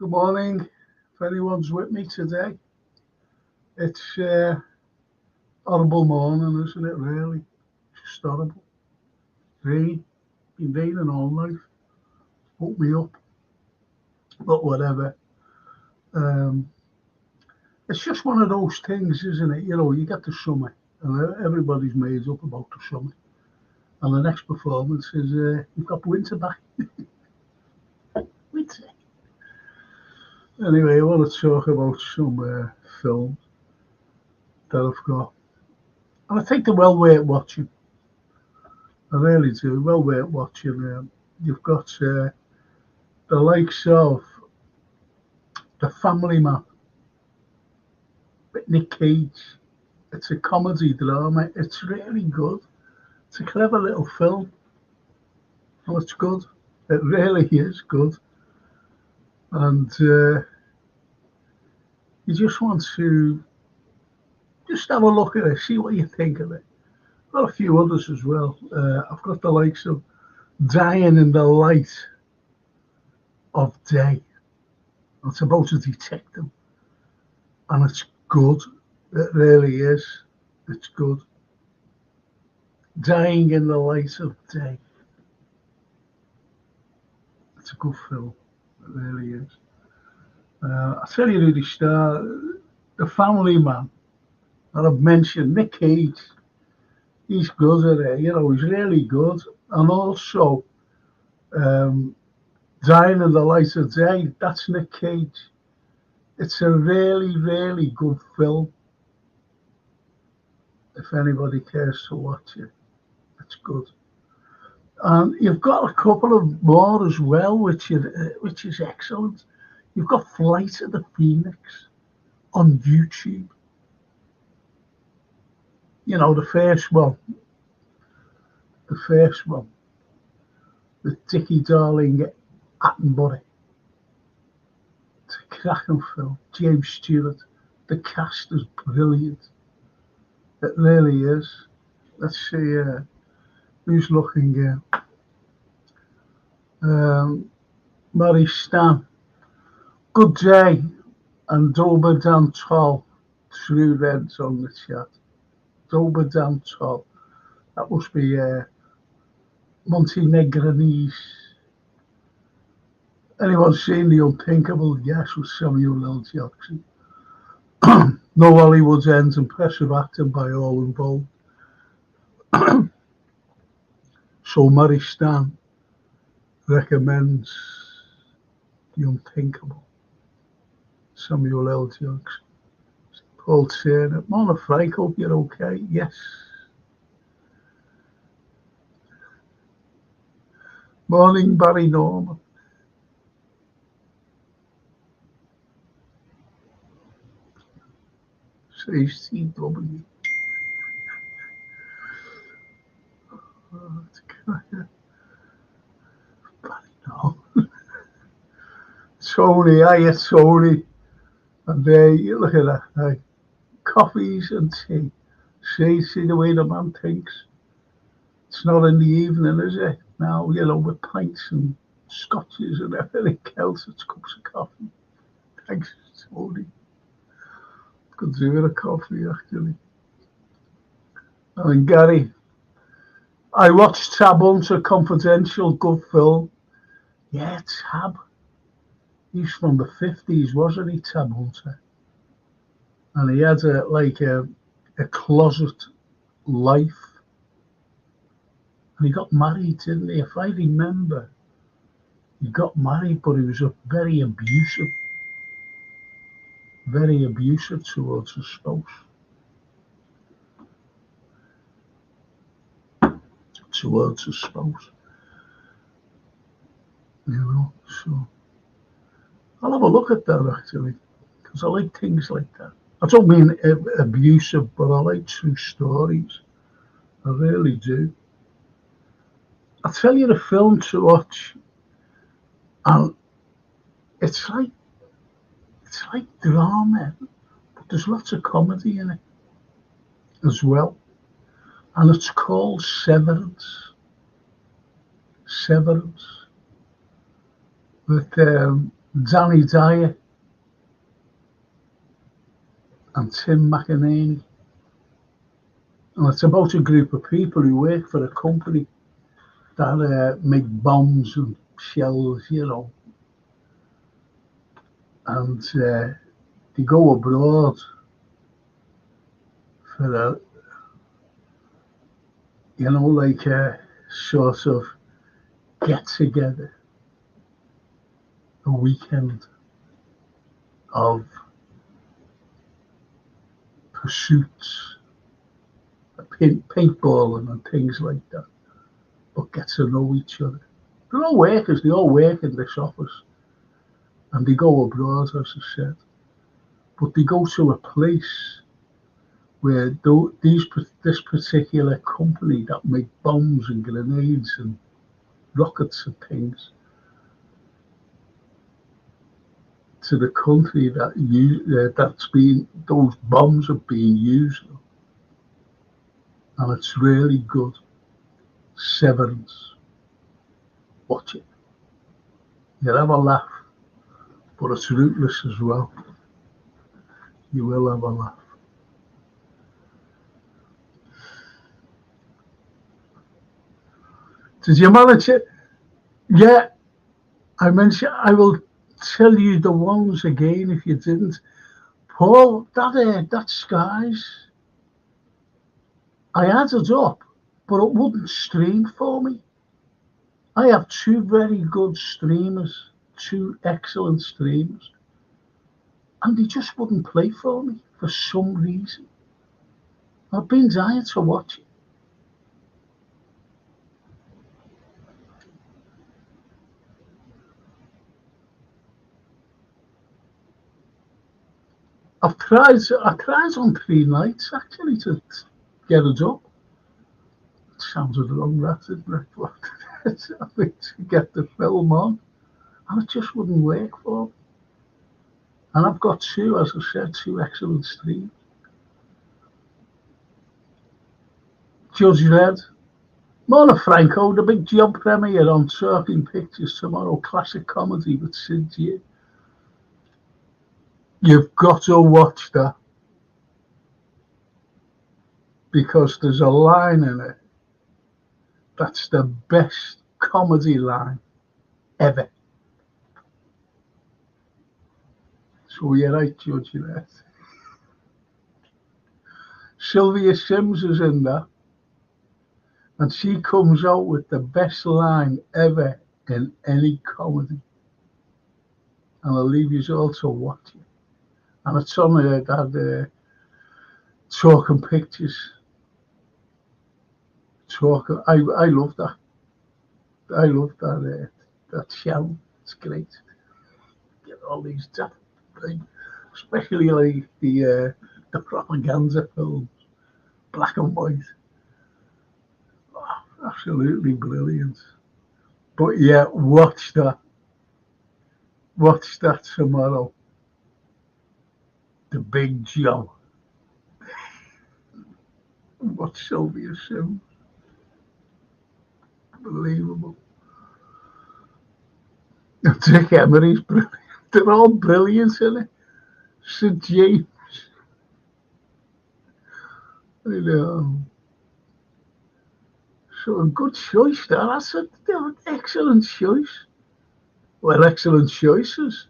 Good morning. If anyone's with me today, it's horrible morning, isn't it? Really, it's just horrible. Rain, been raining all night. Woke me up, but whatever. Um, it's just one of those things, isn't it? You get the summer, and everybody's made up about the summer. And the next performance is you've got winter back. Winter. Anyway, I want to talk about some films that I've got, and I think they're well worth watching. I really do. Well worth watching. You've got the likes of The Family Man with Nick Cage. It's a comedy drama. It's really good. It's a clever little film. And it's good. It really is good. And you just want to just have a look at it, see what you think of it. I've got a few others as well. I've got the likes of Dying in the Light of Day. It's about a detective, and it's good. It really is. It's good. Dying in the Light of Day. It's a good film. It really is. I tell you who they star. The Family Man that I've mentioned, Nick Cage. He's good at it. He's really good. And also, um, Dying in the Light of Day. That's Nick Cage. It's a really, really good film. If anybody cares to watch it, it's good. And you've got a couple of more as well, which is excellent. You've got Flight of the Phoenix on YouTube. The first one, the first one with Dickie Darling Attenborough. It's a cracking film. James Stewart. The cast is brilliant. It really is. Let's see who's looking here. Mary Stan. Good day and Dober Dan Tall. Through Reds on the chat. Dober Dan Tall. That must be Montenegrinese. Anyone seen The Unthinkable? Yes, with Samuel L. Jackson. No Hollywood's ends, impressive acting by all involved. So Mary Stan recommends The Unthinkable. Samuel L. Jackson. Paul Turner. Morning, Frank. Hope you're okay. Yes. Morning, Barry Norman. Says TW. Barry Norman. Tony, hiya, Tony. And you look at that. Coffees and tea. See the way the man thinks. It's not in the evening, is it? Now, with pints and scotches and everything else, it's cups of coffee. Thanks, Tony. Could do with a coffee, actually. And Gary, I watched Tab Hunter Confidential, good film. Yeah, Tab. He's from the 50s, wasn't he, Tab Hunter? And he had a closet life. And he got married, didn't he? If I remember, he got married, but he was very abusive towards his spouse. So I'll have a look at that actually, because I like things like that. I don't mean abusive, but I like true stories. I really do. I'll tell you the film to watch, and it's like drama, but there's lots of comedy in it as well. And it's called Severance. With Danny Dyer and Tim McInerney. And it's about a group of people who work for a company that make bombs and shells, and they go abroad for like a sort of get together, a weekend of pursuits, paintballing and things like that, but get to know each other. They're all workers, they all work in this office, and they go abroad, as I said, but they go to a place where this particular company that make bombs and grenades and rockets and things to the country that's been those bombs are being used on. And it's really good. Severance. Watch it. You'll have a laugh, but it's ruthless as well. You will have a laugh. Did you manage it? Yeah, I will tell you the ones again if you didn't. Paul, that Skies, I added up, but it wouldn't stream for me. I have two very good streamers, two excellent streamers, and they just wouldn't play for me for some reason. I've been dying to watch it. I tried on 3 nights actually to get it up. It sounded wrong, that, isn't it? But I think to get the film on, and it just wouldn't work for me. And I've got two, as I said, two excellent streams. Judge Red, Mona Franco, the big job premiere on Talking Pictures tomorrow, classic comedy with Sid G. You've got to watch that because there's a line in it that's the best comedy line ever. So you're right, Judge Red. Sylvia Sims is in that, and she comes out with the best line ever in any comedy. And I'll leave you all to watch it. And it's on that Talking Pictures. I love that. I love that channel. It's great. Get all these stuff, especially like the propaganda films, black and white. Oh, absolutely brilliant. But yeah, watch that. Watch that tomorrow. The Big Joe. Watch Sylvia Sims. Unbelievable. Dick Emery's brilliant. They're all brilliant in it. Sid James. You know. So a good choice there. That's an excellent choice. Well, excellent choices.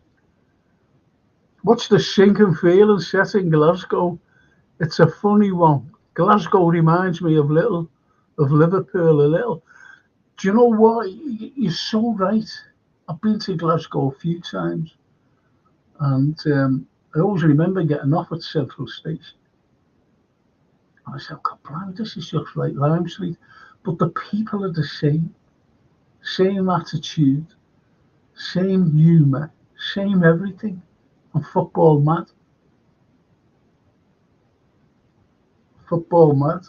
What's the sinking feeling set in Glasgow? It's a funny one. Glasgow reminds me of Liverpool a little. Do you know what? You're so right. I've been to Glasgow a few times, and I always remember getting off at Central Station. And I said, God, blimey, this is just like Lime Street. But the people are the same attitude, same humour, same everything. I'm football mad. Football mad.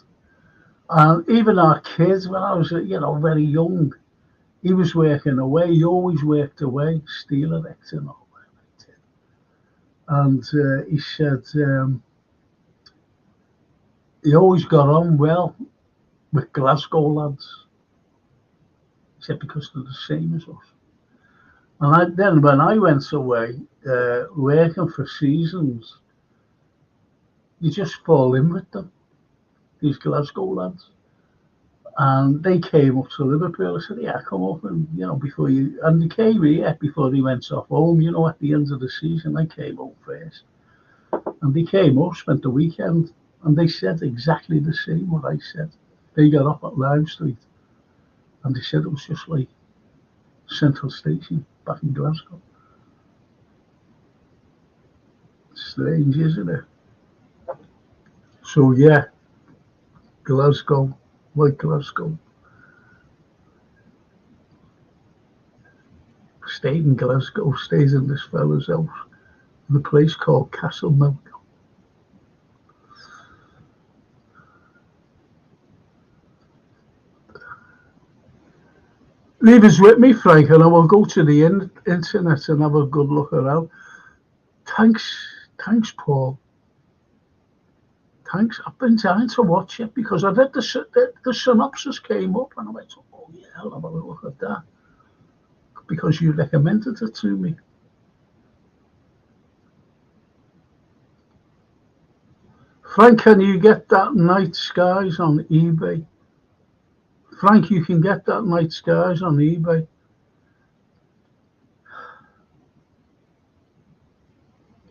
And even our kids, when I was, very young, he was working away. He always worked away, Steeler X and all that. And he said he always got on well with Glasgow lads. He said because they're the same as us. And then when I went away, working for seasons, you just fall in with them, these Glasgow lads. And they came up to Liverpool. I said, yeah, come up and, before you, and they came here before they went off home, at the end of the season. They came home first. And they came up, spent the weekend, and they said exactly the same what I said. They got up at Lime Street, and they said it was just like Central Station back in Glasgow. Strange, isn't it? So yeah, Glasgow, like Glasgow. Stayed in Glasgow, stays in this fella's house in a place called Castlemilk. Leave us with me, Frank, and I will go to the internet and have a good look around. Thanks, Paul. Thanks. I've been dying to watch it because I read the synopsis came up and I went, oh yeah, I'll have a look at that because you recommended it to me. Frank, can you get that Night Skies on eBay? Frank, you can get that Night Skies on eBay.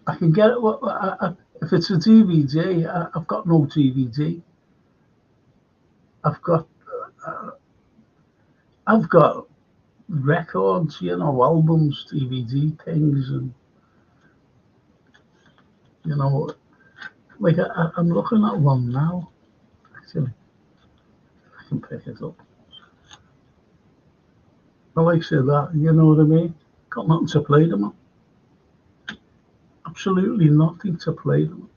I can get it. If it's a DVD, I've got no DVD. I've got I've got records, albums, DVD things, and you know, like I'm looking at one now. Actually, I can pick it up. I like say that. You know what I mean? Got nothing to play them on. Absolutely nothing to play them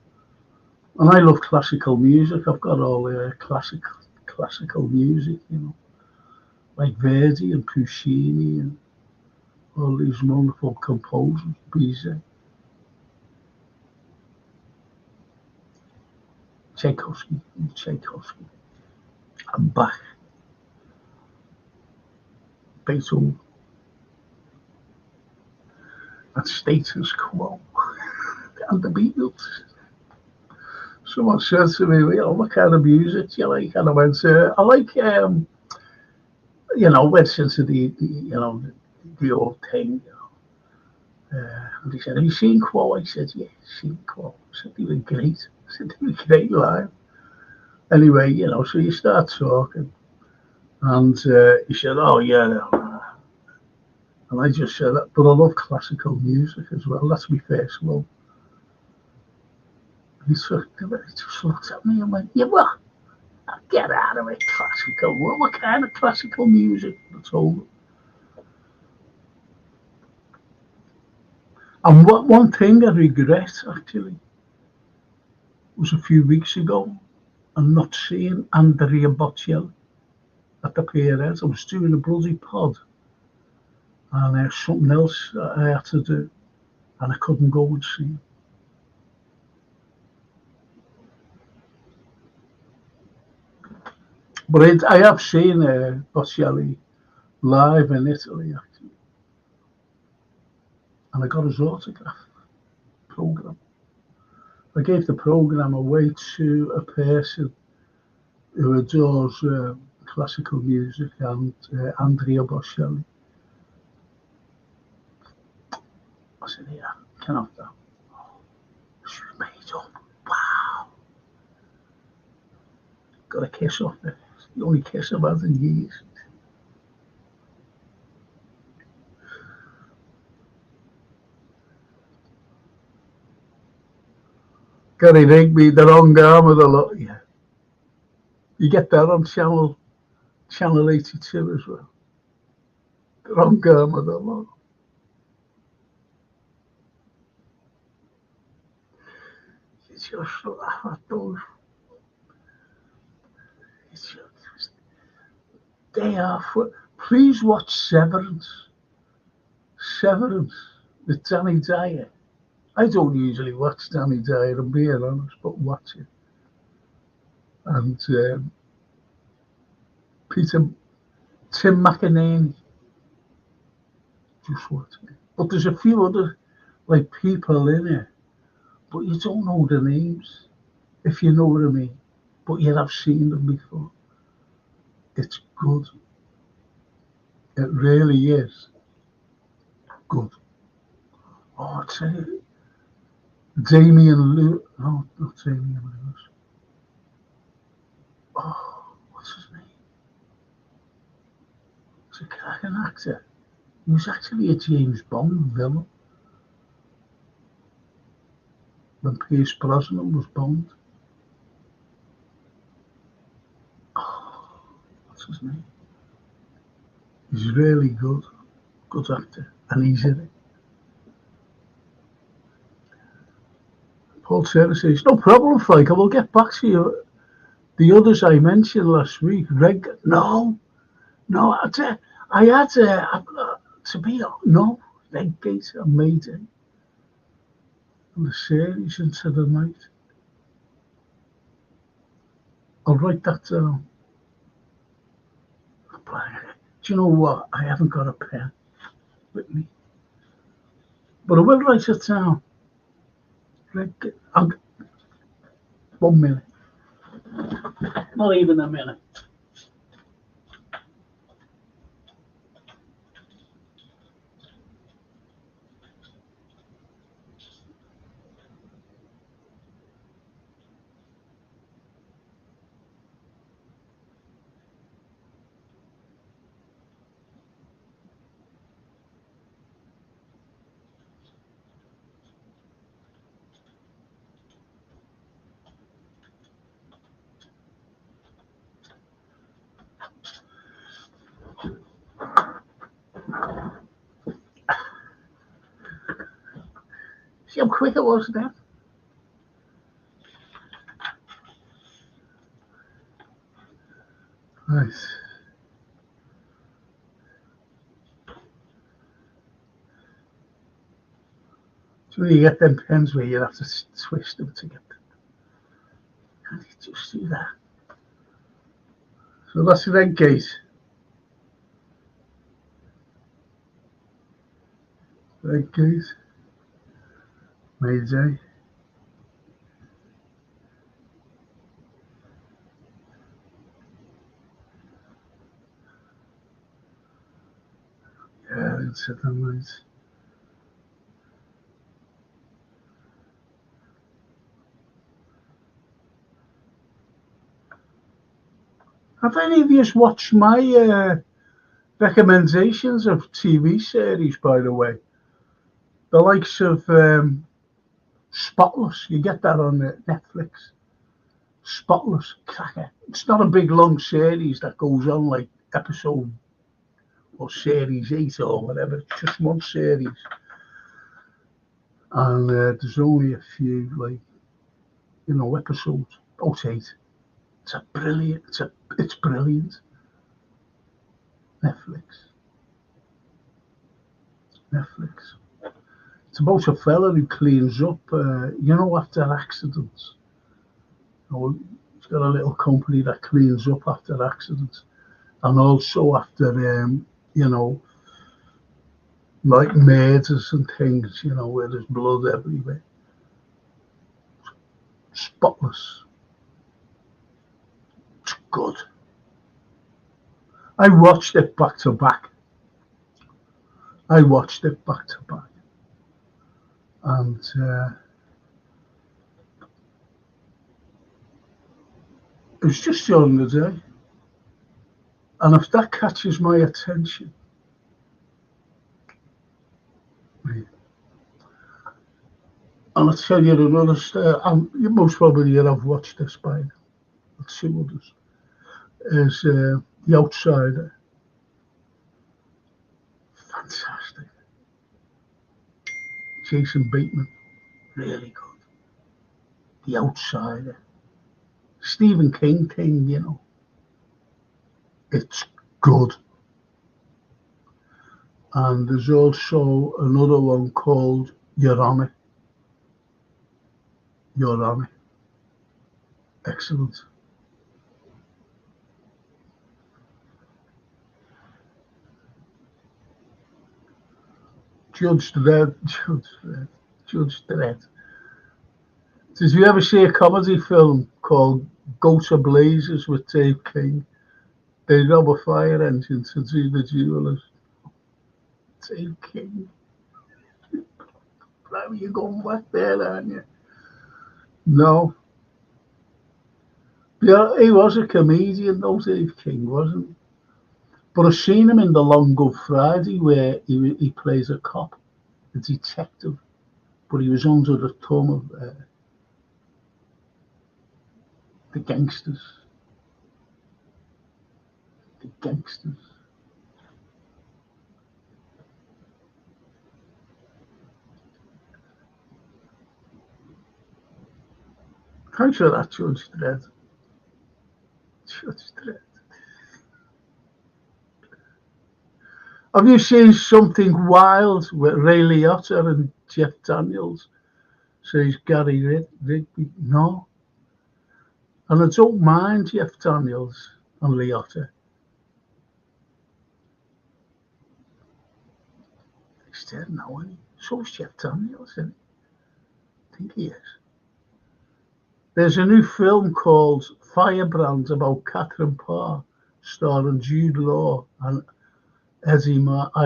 on. And I love classical music. I've got all classical music, like Verdi and Puccini and all these wonderful composers, Bizet, Tchaikovsky, and Bach, Beethoven, and Status Quo, and the Beatles. Someone said to me, what kind of music do you like? And I went, I like, went into the old thing. And he said, have you seen Quo? I said, yeah, seen Quo. I said, they were great. I said, they were great live. Anyway, so you start talking. And he said, oh, yeah. And I just said, but I love classical music as well. That's my first love. And he just looked at me and went, yeah, what? Get out of it, classical. What kind of classical music? I told him. And one thing I regret, actually, was a few weeks ago and not seeing Andrea Bocelli at the PRS. I was doing a bloody pod and there's something else I had to do and I couldn't go and see him. But I have seen Bocelli live in Italy, actually. And I got his autograph program. I gave the program away to a person who adores classical music and Andrea Bocelli. I said, yeah, can I have that? Oh, she was made up. Wow. Got a kiss off her. It's the only kiss I've had in years. Gary Rigby, the wrong arm of the lot. Yeah. You get that on channel 82 as well. The wrong arm of the lot. It's just at those. It's just, they are for. Please watch Severance. Severance with Danny Dyer. I don't usually watch Danny Dyer, I'm being honest, but watch it. And Tim McInerney, just watch it. But there's a few other like people in it, but you don't know the names, if you know what I mean. But you have seen them before. It's good. It really is good. Oh, I'd say Damien Lewis. No, not Damien Lewis. Oh, what's his name? He's a cracking actor. He was actually a James Bond villain when Pierce Brosnan was Bond. Oh, what's his name? He's really good. Good actor. And he's in it. Paul Taylor says, no problem, Frank. I will get back to you. The others I mentioned last week, no, no, I had to be, no, Redgate and Mayday and the series into the night. I'll write that down. Do you know what? I haven't got a pen with me, but I will write it down. Redgate, 1 minute, not even a minute. See how quick it was then? Nice. So you get them pens where you have to twist them to get them. Can you just see that? So that's Redgate. Redgate. Mayday. Yeah, into the night. Have any of you watched my recommendations of TV series, by the way? The likes of Spotless. You get that on Netflix. Spotless. Cracker. It's not a big long series that goes on like episode or series 8 or whatever. It's just one series. And there's only a few, like, episodes. About 8. It's a brilliant. It's brilliant. Netflix. Netflix. It's about a fella who cleans up, after accidents. He's got a little company that cleans up after accidents, and also after, like murders and things, where there's blood everywhere. Spotless. It's good. I watched it back to back. And it was just during the day. And if that catches my attention, and I'll tell you another story, you most probably have watched this by now. Let's see what others. Is The Outsider. Fantastic. Jason Bateman, really good. The Outsider. Stephen King thing, it's good. And there's also another one called Your Honor. Your Honor. Excellent. Judge Dredd, Judge Dredd. Did you ever see a comedy film called Go to Blazes with Dave King? They rob a fire engine to do the jewelers. Dave King. Now you're going back there, aren't you? No. Yeah, he was a comedian, though, Dave King, wasn't he? But I've seen him in The Long Good Friday where he plays a cop, a detective, but he was under the thumb of the gangsters. The gangsters. Thanks for that, Judge Dredd. Judge Dredd. Have you seen Something Wild with Ray Liotta and Jeff Daniels? Says Gary Rigby. No. And I don't mind Jeff Daniels and Liotta. He's dead now, isn't he? So's Jeff Daniels, isn't he? I think he is. There's a new film called Firebrand about Catherine Parr, starring Jude Law and I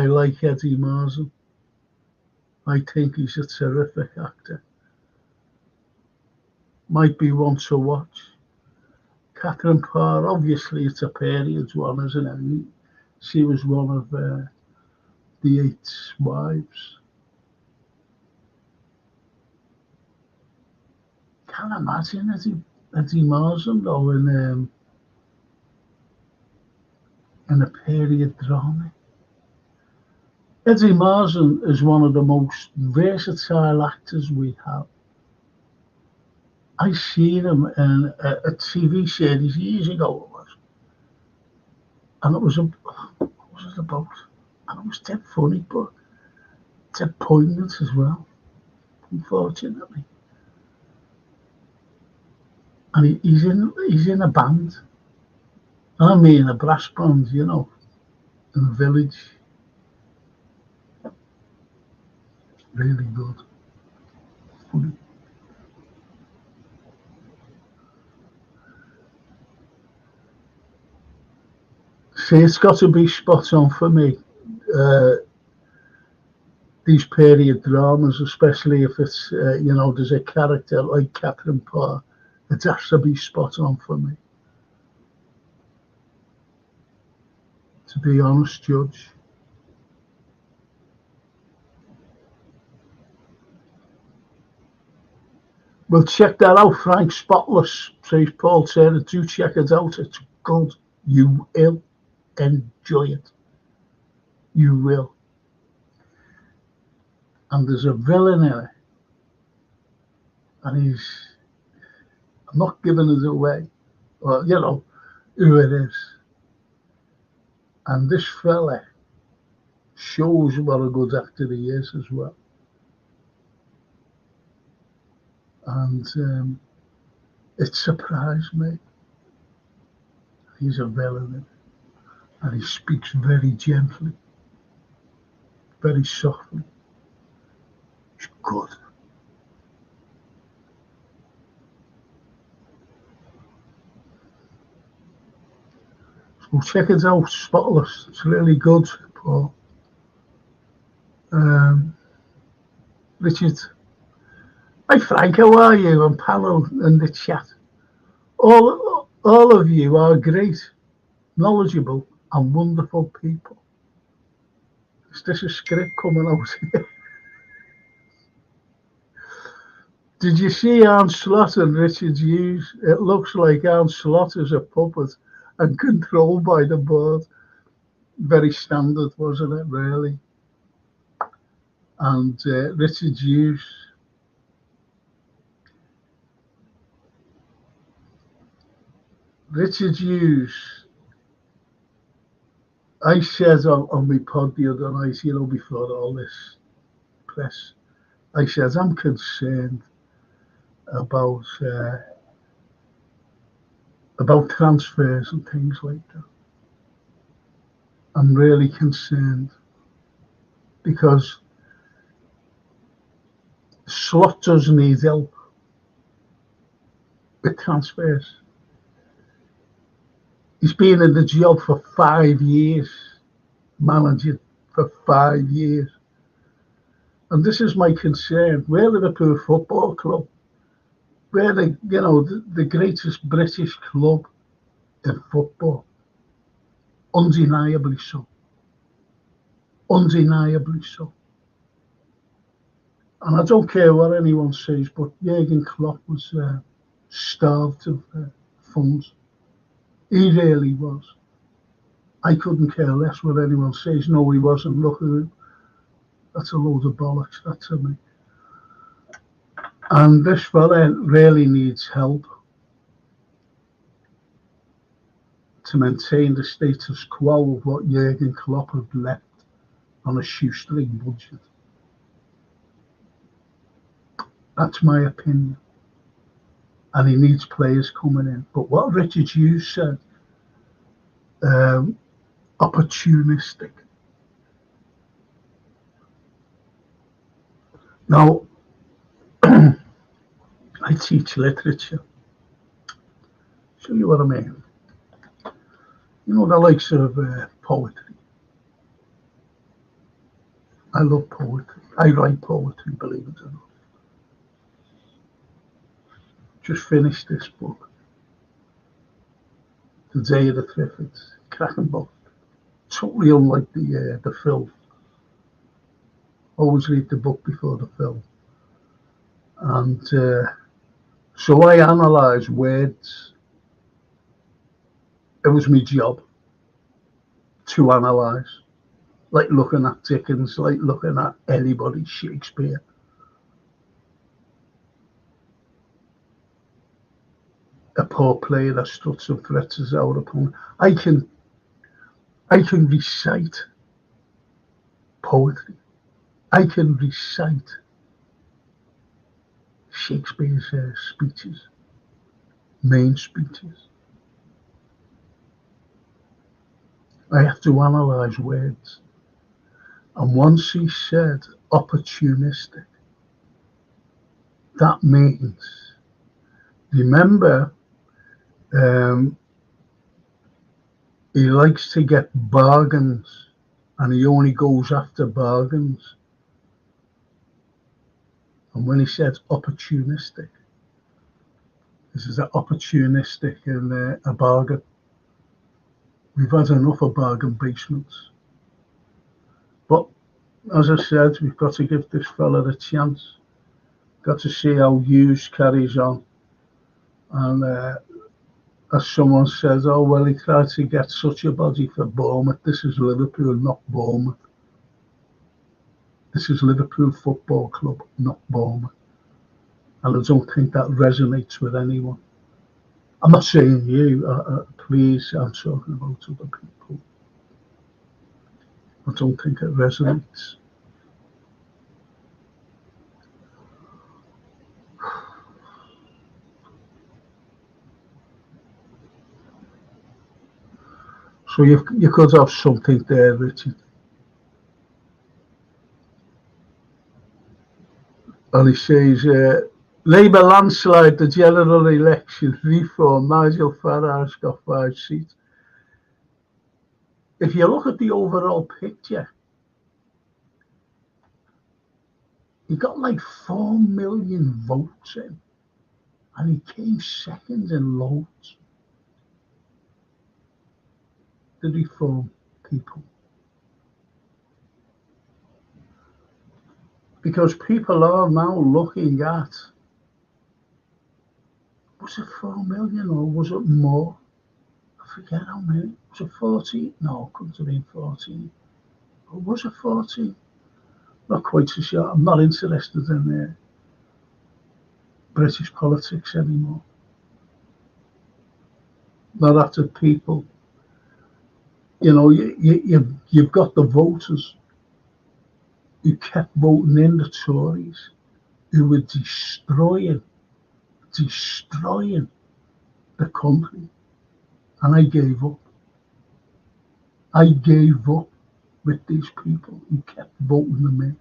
like Eddie Marsan. I think he's a terrific actor. Might be one to watch. Catherine Parr, obviously it's a period one, isn't it? She was one of the 8 wives. Can't imagine Eddie Marsan though in a period drama. Eddie Marsan is one of the most versatile actors we have. I seen him in a TV series years ago, it was, and it was what was it about? And it was dead funny, but dead poignant as well, unfortunately. And he's in a band. I mean a brass band, in a village. Really good. Funny. See, it's got to be spot on for me. These period dramas, especially if it's, there's a character like Catherine Parr, it has to be spot on for me. To be honest, Judge. Well, check that out, Frank. Spotless, says Paul Taylor. Do check it out. It's good. You will enjoy it. You will. And there's a villain in it. And I'm not giving it away. Well, who it is. And this fella shows what a good actor he is as well. And it surprised me. He's a villain, and he speaks very gently, very softly. He's good. So check it out, Spotless. It's really good, Paul. Richard. Hi Frank, how are you? And panel in the chat. All of you are great, knowledgeable, and wonderful people. Is this a script coming out? Did you see Arne Slot and Richard Hughes? It looks like Arne Slot is a puppet and controlled by the board. Very standard, wasn't it, really? And Richard Hughes. I said on my pod the other night, before all this press, I said, I'm concerned about transfers and things like that. I'm really concerned because Slot does need help with transfers. He's been in the job for 5 years, managing for 5 years. And this is my concern. We're Liverpool Football Club. We're the greatest British club in football. Undeniably so. Undeniably so. And I don't care what anyone says, but Jurgen Klopp was starved of funds. He really was. I couldn't care less what anyone says. No, he wasn't. Look at him. That's a load of bollocks, that to me. And this fella really needs help to maintain the status quo of what Jurgen Klopp had left on a shoestring budget. That's my opinion. And he needs players coming in. But what Richard Hughes said, opportunistic. Now, I teach literature. Show you what I mean. You know, the likes of poetry. I love poetry. I write poetry, believe it or not. Just finished this book. The Day of the Triffids. Cracking book. Totally unlike the film. Always read the book before the film. And so I analyse words. It was my job to analyse. Like looking at Dickens, like looking at anybody, Shakespeare. A poor player that struts and threats his out opponent. I can recite poetry. I can recite Shakespeare's speeches, main speeches. I have to analyse words. And once he said opportunistic, that means, remember, he likes to get bargains and he only goes after bargains. And when he said opportunistic, this is an opportunistic and a bargain. We've had enough of bargain basements. But as I said, we've got to give this fella a chance. Got to see how Hughes carries on. And as someone says, oh, well, he tried to get such a body for Bournemouth. This is Liverpool, not Bournemouth. This is Liverpool Football Club, not Bournemouth. And I don't think that resonates with anyone. I'm not saying you, please, I'm talking about other people. I don't think it resonates. So you could have something there, Richard. And he says, Labour landslide the general election, reform, Nigel Farage got 5 seats. If you look at the overall picture, he got like 4 million votes in, and he came second in loads. The reform people. Because people are now looking at, was it 4 million or was it more? I forget how many. Was it 14? No, it couldn't have been 14. Or was it 14? Not quite so sure. I'm not interested in British politics anymore. Not after people. You know, you've got the voters who kept voting in the Tories, who were destroying the country. And I gave up. I gave up with these people who kept voting them in.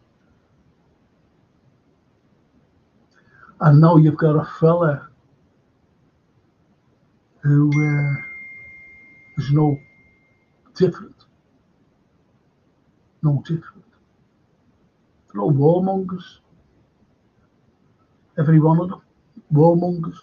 And now you've got a fella who is different, no different. They're all warmongers, every one of them, warmongers.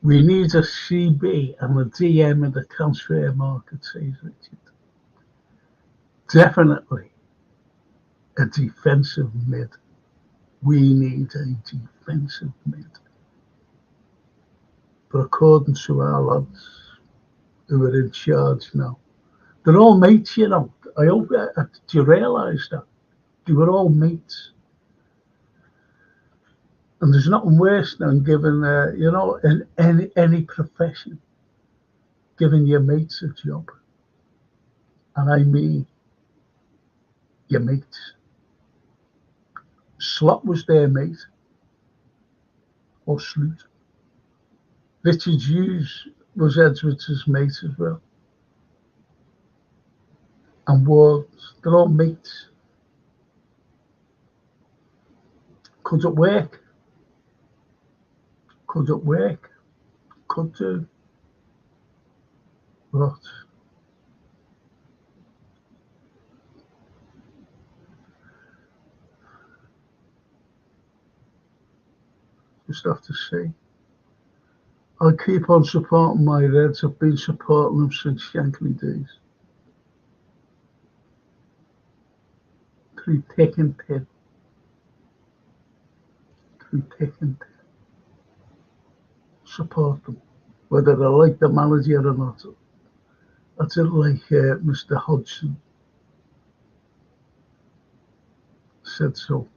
We need a CB and a DM in the transfer market, says Richard. Definitely a defensive mid. We need a defensive mid. But according to our lads who are in charge now, they're all mates, you know. I hope do you realise that? They were all mates. And there's nothing worse than giving, in any profession, giving your mates a job. And I mean your mates. Slot was their mate, or Sloot. Richard Hughes was Edwards' mate as well. And Wards, they're all mates. Could it work? Could it work? Could do. But just have to see. I'll keep on supporting my Reds. I've been supporting them since Shankly days. Through thick and thin. Through thick and thin. Support them. Whether I like the manager or not. That's it, like Mr. Hodgson said so.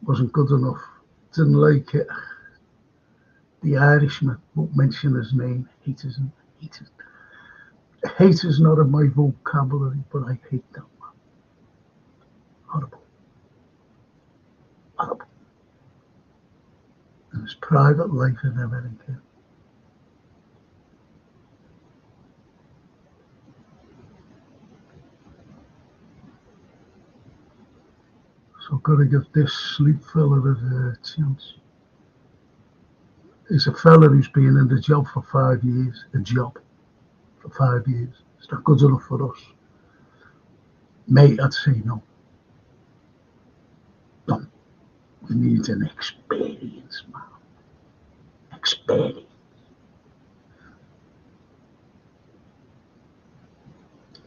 Wasn't good enough. Didn't like it. The Irishman, won't mention his name. Haters him. Haters. Hate is not in my vocabulary, but I hate that man. Horrible. Horrible. In his private life and everything. So I've got to give this sleep fella a chance. He's a fella who's been in the job for 5 years. A job for 5 years. It's not good enough for us. Mate, I'd say no. No. We need an experienced man. Experience.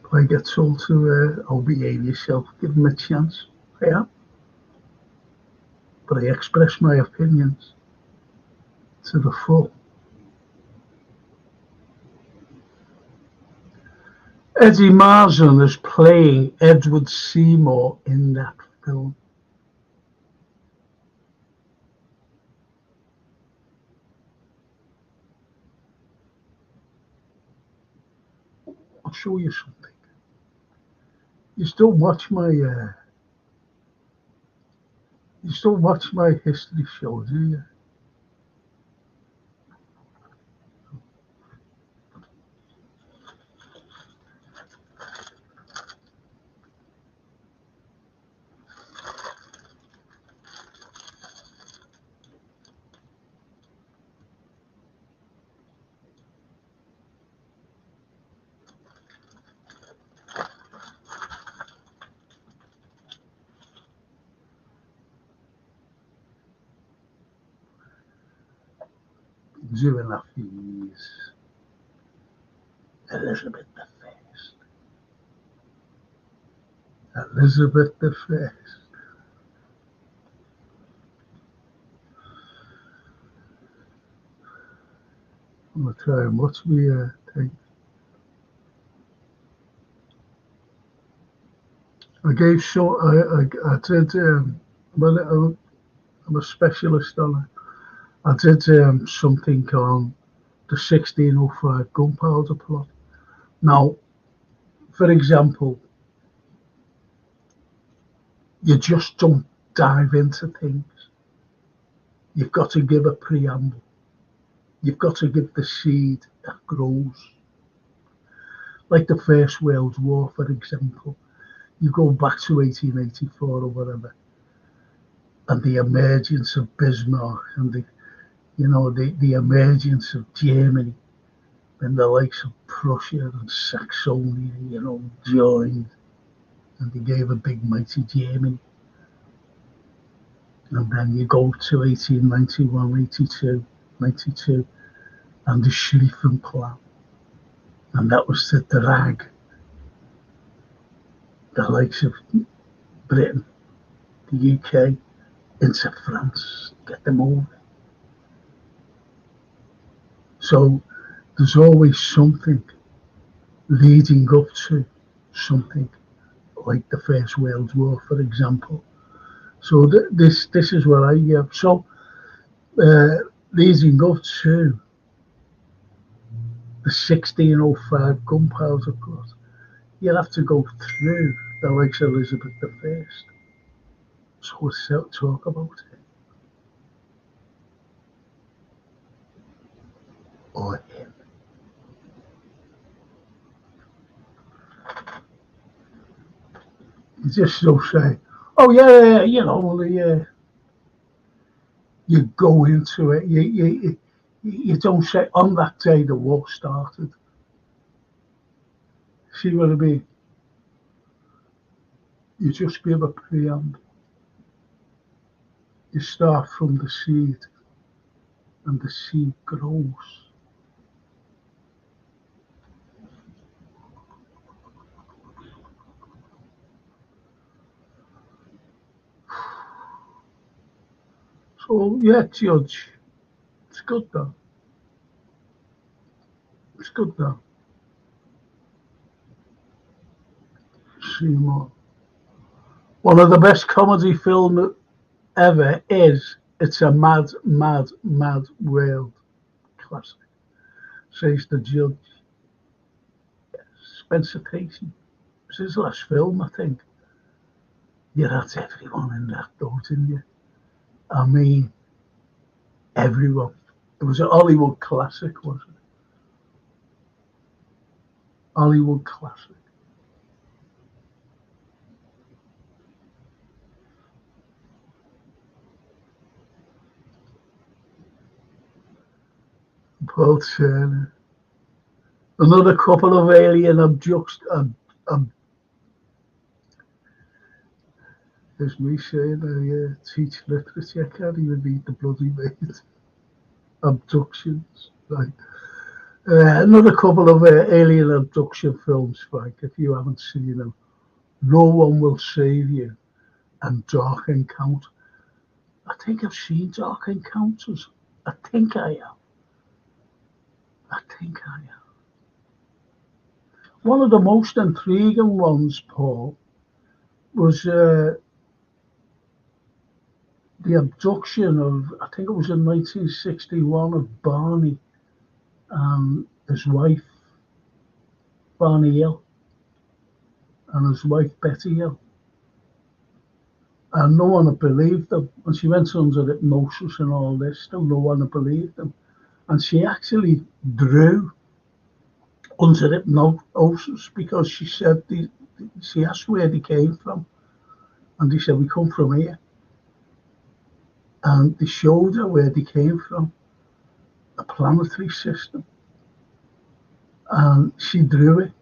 If I get told to behave yourself, give him a chance. I am. But I express my opinions to the full. Eddie Marsan is playing Edward Seymour in that film. I'll show you something. You still watch my history show, do you? During a few years. Elizabeth the First. Elizabeth the First. I'm gonna try and watch me thing. I gave so I did well I'm a specialist on it. I did something on the 1605 gunpowder plot. Now, for example, you just don't dive into things. You've got to give a preamble. You've got to give the seed that grows. Like the First World War, for example. You go back to 1884 or whatever, and the emergence of Bismarck and the emergence of Germany and the likes of Prussia and Saxony, joined, and they gave a big mighty Germany. And then you go to 1891, 82, 92, and the Schlieffen Plan. And that was to drag the likes of Britain, the UK, into France, get them over. So there's always something leading up to something like the First World War, for example. So this is what I have. So leading up to the 1605 gunpowder plot, you have to go through the likes of Elizabeth I. So we'll talk about it. Or him. You just don't say, oh yeah, you go into it. You don't say on that day the war started. See what I mean? You just give a preamble. You start from the seed, and the seed grows. So yeah, Judge, it's good though. It's good though. Seymour. One of the best comedy film ever is It's a Mad, Mad, Mad World. Classic. Says the judge. Spencer Tracy. It was his last film, I think. You had everyone in that, though, didn't you? I mean, everyone. It was a Hollywood classic, wasn't it? Hollywood classic. Paul Turner. Another couple of alien there's me saying I teach literature. I can't even read the bloody word. Abductions. Right. Another couple of alien abduction films, Frank, if you haven't seen them. No One Will Save You and Dark Encounter. I think I've seen Dark Encounters. I think I have. I think I have. One of the most intriguing ones, Paul, was the abduction of, I think it was in 1961, of Barney and his wife, Barney Hill, and his wife, Betty Hill. And no one had believed them. And she went under hypnosis and all this, still no one had believed them. And she actually drew under hypnosis because she said, she asked where they came from. And they said, we come from here. And they showed her where they came from, a planetary system. And she drew it.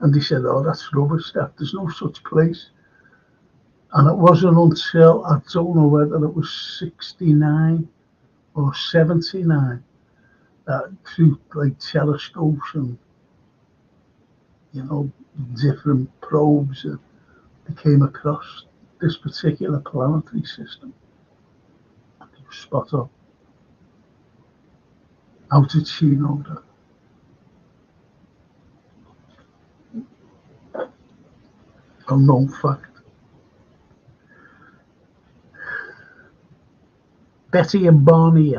And they said, oh, that's rubbish, that there's no such place. And it wasn't until, I don't know whether it was 69 or 79, that through like telescopes and, different probes, they came across this particular planetary system. And they were spot on. How did she know that? Unknown fact. Betty and Barney.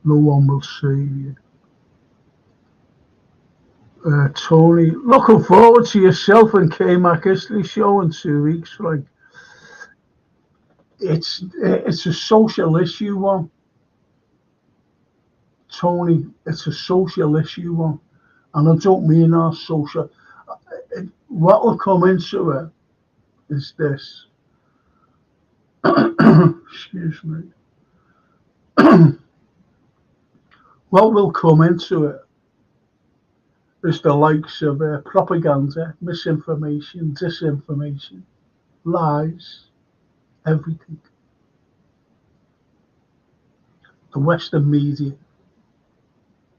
No One Will Save You. Tony, looking forward to yourself and K-Mac History Show in 2 weeks, Frank. It's a social issue one, Tony. It's a social issue one, and I don't mean our social. What will come into it is this. Excuse me. What will come into it is the likes of propaganda, misinformation, disinformation, lies, everything. The Western media,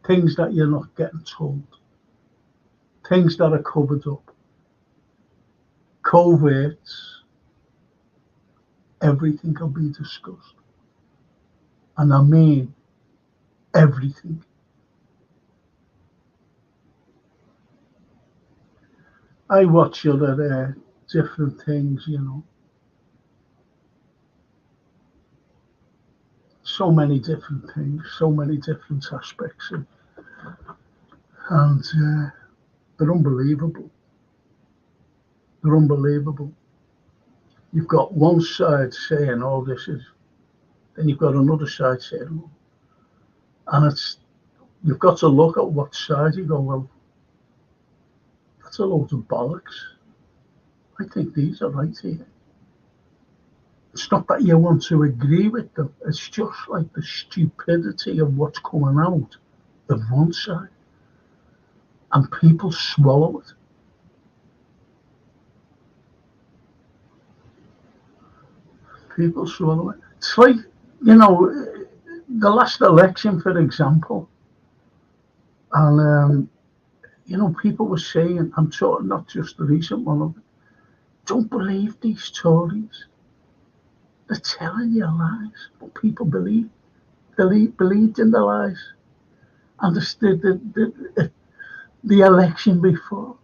things that you're not getting told, things that are covered up, coverts, everything will be discussed. And I mean everything. I watch other different things, so many different things, so many different aspects, and they're unbelievable. They're unbelievable. You've got one side saying, "Oh, this is," then you've got another side saying, "Oh," and you've got to look at what side you go. Well, that's a load of bollocks. I think these are right here. It's not that you want to agree with them. It's just like the stupidity of what's coming out of one side, and people swallow it. People swallow it. It's like, the last election, for example, and people were saying, I'm talking not just the recent one, don't believe these Tories. They're telling you lies, but people believed in the lies. And the election before,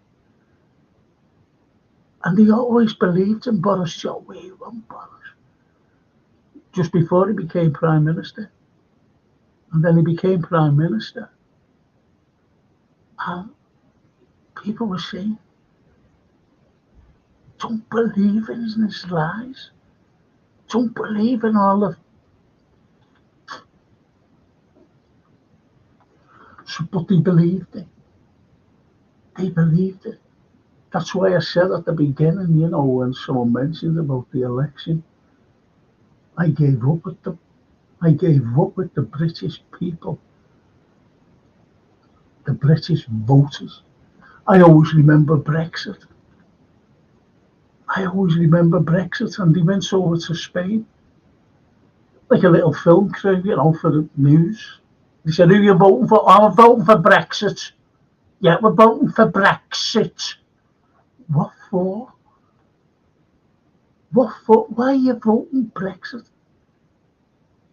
and they always believed in Boris Johnson. We want Boris. Just before he became Prime Minister. And then he became Prime Minister. And people were saying, don't believe in his lies. Don't believe in all of. So, but they believed it. They believed it. That's why I said at the beginning, when someone mentioned about the election, I gave up with them. I gave up with the British people, the British voters. I always remember Brexit. And they went over to Spain, like a little film crew, for the news. They said, who are you voting for? Oh, I'm voting for Brexit. Yeah, we're voting for Brexit. What for? What for? Why are you voting Brexit?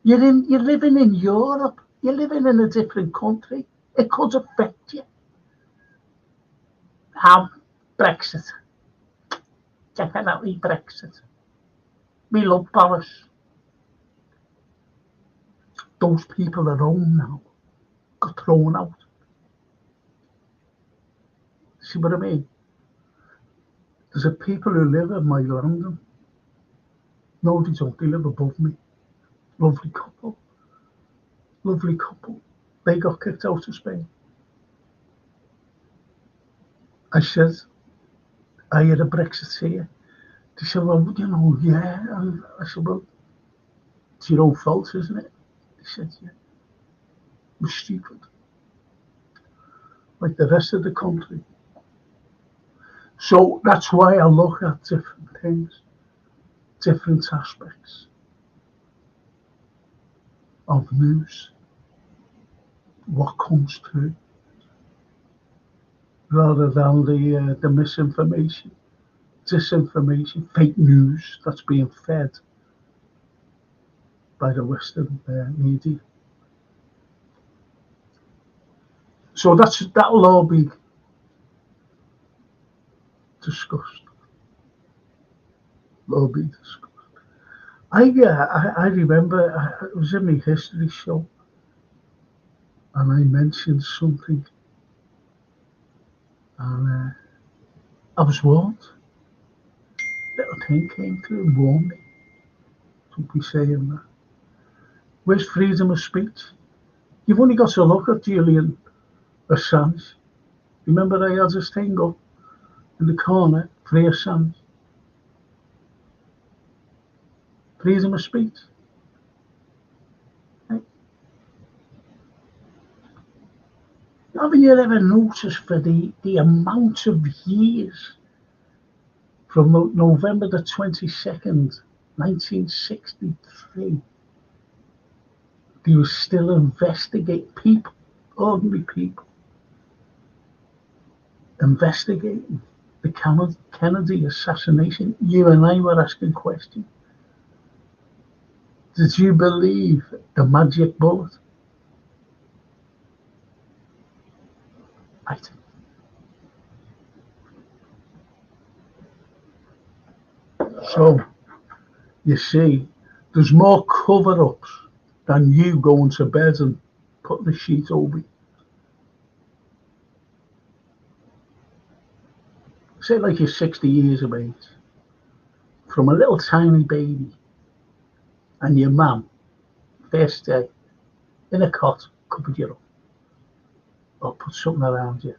You're living in Europe. You're living in a different country. It could affect you. How? Brexit. Definitely Brexit. We love Boris. Those people are home now. Got thrown out. See what I mean? There's a people who live in my London. No, they don't. They live above me. Lovely couple. They got kicked out of Spain. I said, are you a Brexiteer? They said, well, yeah. And I said, well, it's your own fault, isn't it? They said, yeah. We're stupid. Like the rest of the country. So that's why I look at different things, different aspects of news, what comes through, rather than the misinformation, disinformation, fake news that's being fed by the Western media. So that'll all be discussed. I remember it was in my history show, and I mentioned something And I was warned. Little thing came through and warned me. Don't be saying that. Where's freedom of speech? You've only got to look at Julian Assange. Remember I had this thing up in the corner, free Assange. Freedom of speech. Hey. Haven't you ever noticed for the amount of years from November the 22nd, 1963, they were still investigating people, ordinary people, investigating the Kennedy assassination. You and I were asking questions. Did you believe the magic bullet? I didn't. So, you see, there's more cover-ups than you going to bed and putting the sheet over you. Say like you're 60 years of age, from a little tiny baby, and your mum, first day, in a cot, covered you up, or put something around you.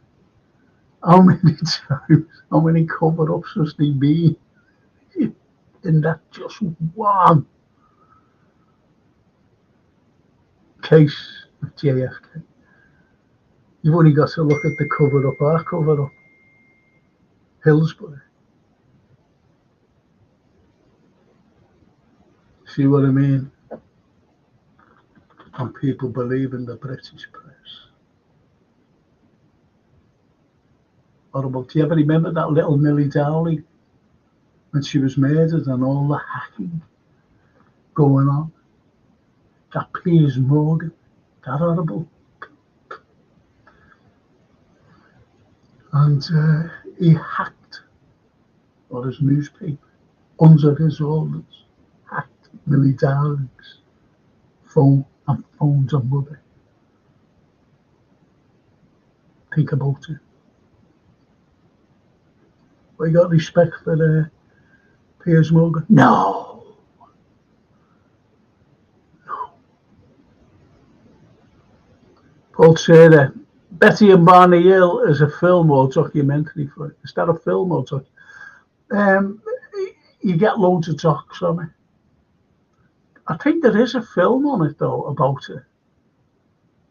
How many times, how many cover-ups has there been in that just one case of JFK? You've only got to look at the cover-up, our cover-up, Hillsborough. See what I mean? And people believe in the British press. Horrible. Do you ever remember that little Millie Dowling when she was murdered and all the hacking going on? That Piers Morgan, that horrible. And he hacked, or his newspaper, under his orders, hacked Millie Dowling's phone and phones her mother. Think about it. We got respect for Piers Morgan? No. Paul Taylor, Betty and Barney Hill is a film or documentary for it. Is that a film or documentary? You get loads of talks on it. I think there is a film on it though about it.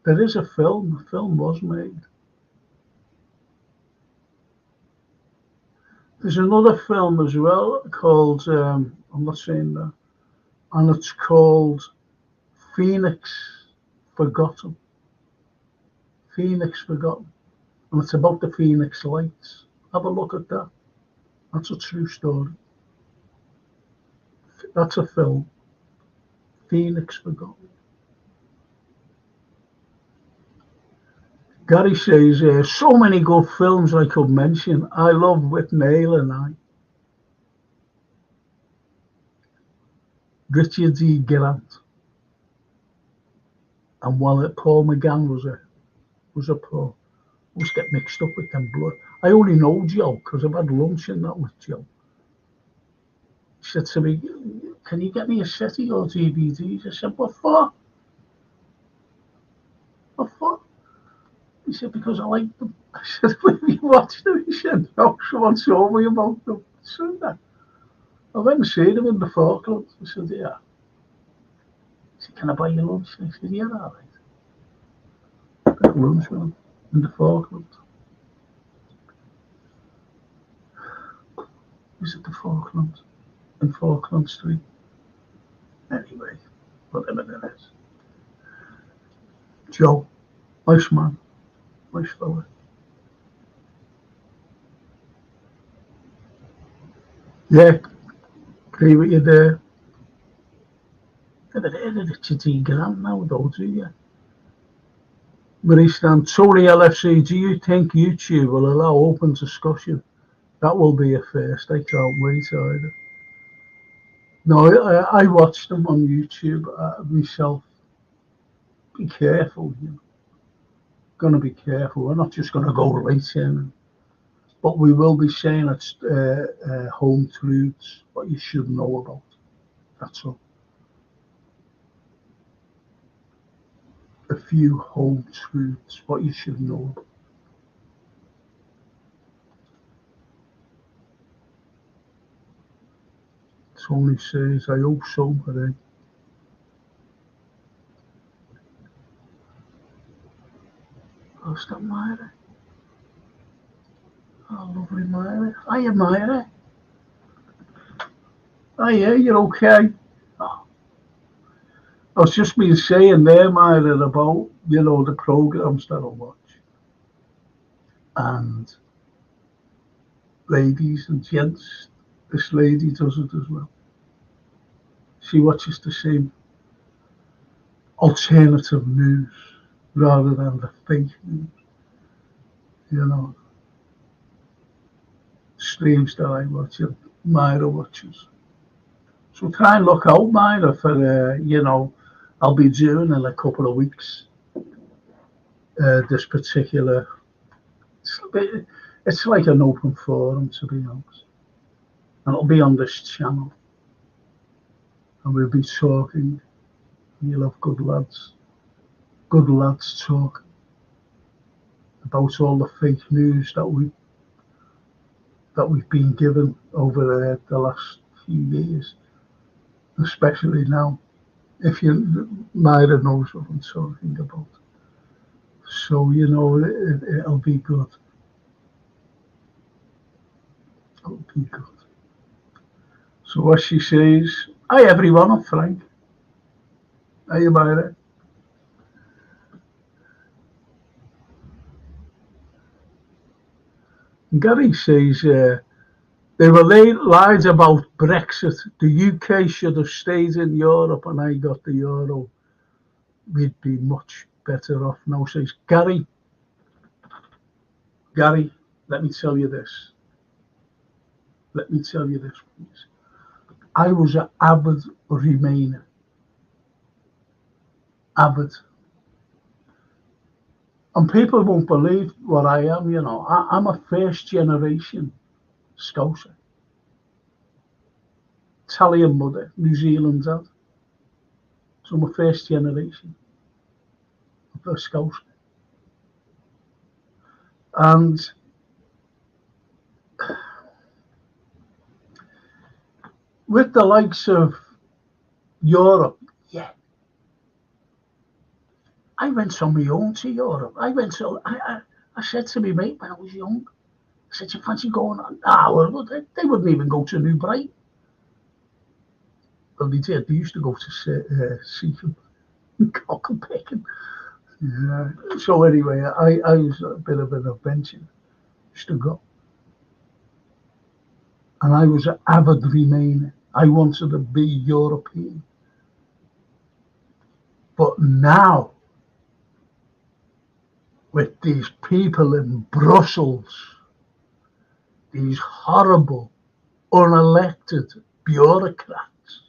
There is a film. A film was made. There's another film as well called I'm not saying that, and it's called Phoenix Forgotten. Phoenix Forgotten, and it's about the Phoenix Lights. Have a look at that. That's a true story. That's a film. Phoenix Forgotten. Gary says, so many good films I could mention. I love Whit Mail and I. Richard E. Grant. And while Paul McGann was a pro. I always get mixed up with them blood. I only know Joe because I've had lunch and that with Joe. He said to me, can you get me a set of your DVDs? I said, what for? What for? He said, because I like them. I said, when you watched them? He said, no, someone told me about them. I said, that. I went and see them in the Falklands. I said, yeah. He said, can I buy you lunch? I said, yeah, all right. I got lunch with him in the Falklands. Is it the Falklands? In Falkland Street? Anyway, whatever that is. Joe, nice man. Nice fella. Yeah, agree with you there. Never heard of Richard E. Grant now, though, do you? Maurice Dan, Tony LFC, do you think YouTube will allow open discussion? That will be a first. I can't wait either. No, I watched them on YouTube myself. Be careful, you know. Gonna be careful. We're not just gonna go right in but we will be saying it's home truths, what you should know about. That's all. A few home truths, what you should know about. Tony says, I hope so, but what's that, Myra? Oh, lovely Myra. Hiya, Myra. Hiya, you're okay? Oh, I was just been saying there, Myra, about, the programmes that I watch. And ladies and gents, this lady does it as well. She watches the same alternative news rather than the fake news. Streams that I watch and Myra watches. So try and look out, Myra, for, I'll be doing in a couple of weeks this particular, it's like an open forum, to be honest. And it'll be on this channel. And we'll be talking, you'll have good lads talking about all the fake news that we've been given over the last few years, especially now. If you Myra knows what I'm talking about, so it'll be good. It'll be good. So as she says, hi everyone, I'm Frank. Hiya, Myra. Gary says, there were lies about Brexit. The UK should have stayed in Europe and I got the euro. We'd be much better off now, says Gary. Gary, let me tell you this. Please. I was an avid Remainer. Avid. And people won't believe what I am, I'm a first generation Scouser. Italian mother, New Zealand dad. So I'm a first generation of a Scouser. And with the likes of Europe, yeah. I went on my own to Europe. I said to my mate when I was young, I said, you fancy going on? Well, they wouldn't even go to New Brighton. Well, they did. They used to go to Seacombe, Cocklepicking. Yeah. So anyway, I was a bit of an adventure. Used to go. And I was an avid Remainer. I wanted to be European. But now, with these people in Brussels, these horrible, unelected bureaucrats,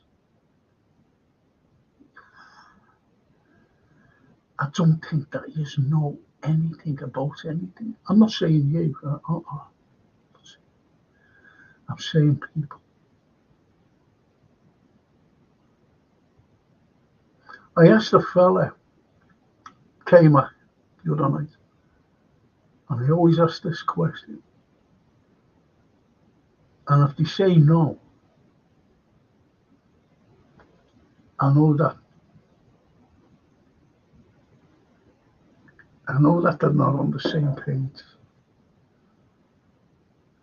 I don't think that you know anything about anything. I'm not saying you. I'm saying people. I asked a fella, came the other night, and I always ask this question. And if they say no, I know that they're not on the same page.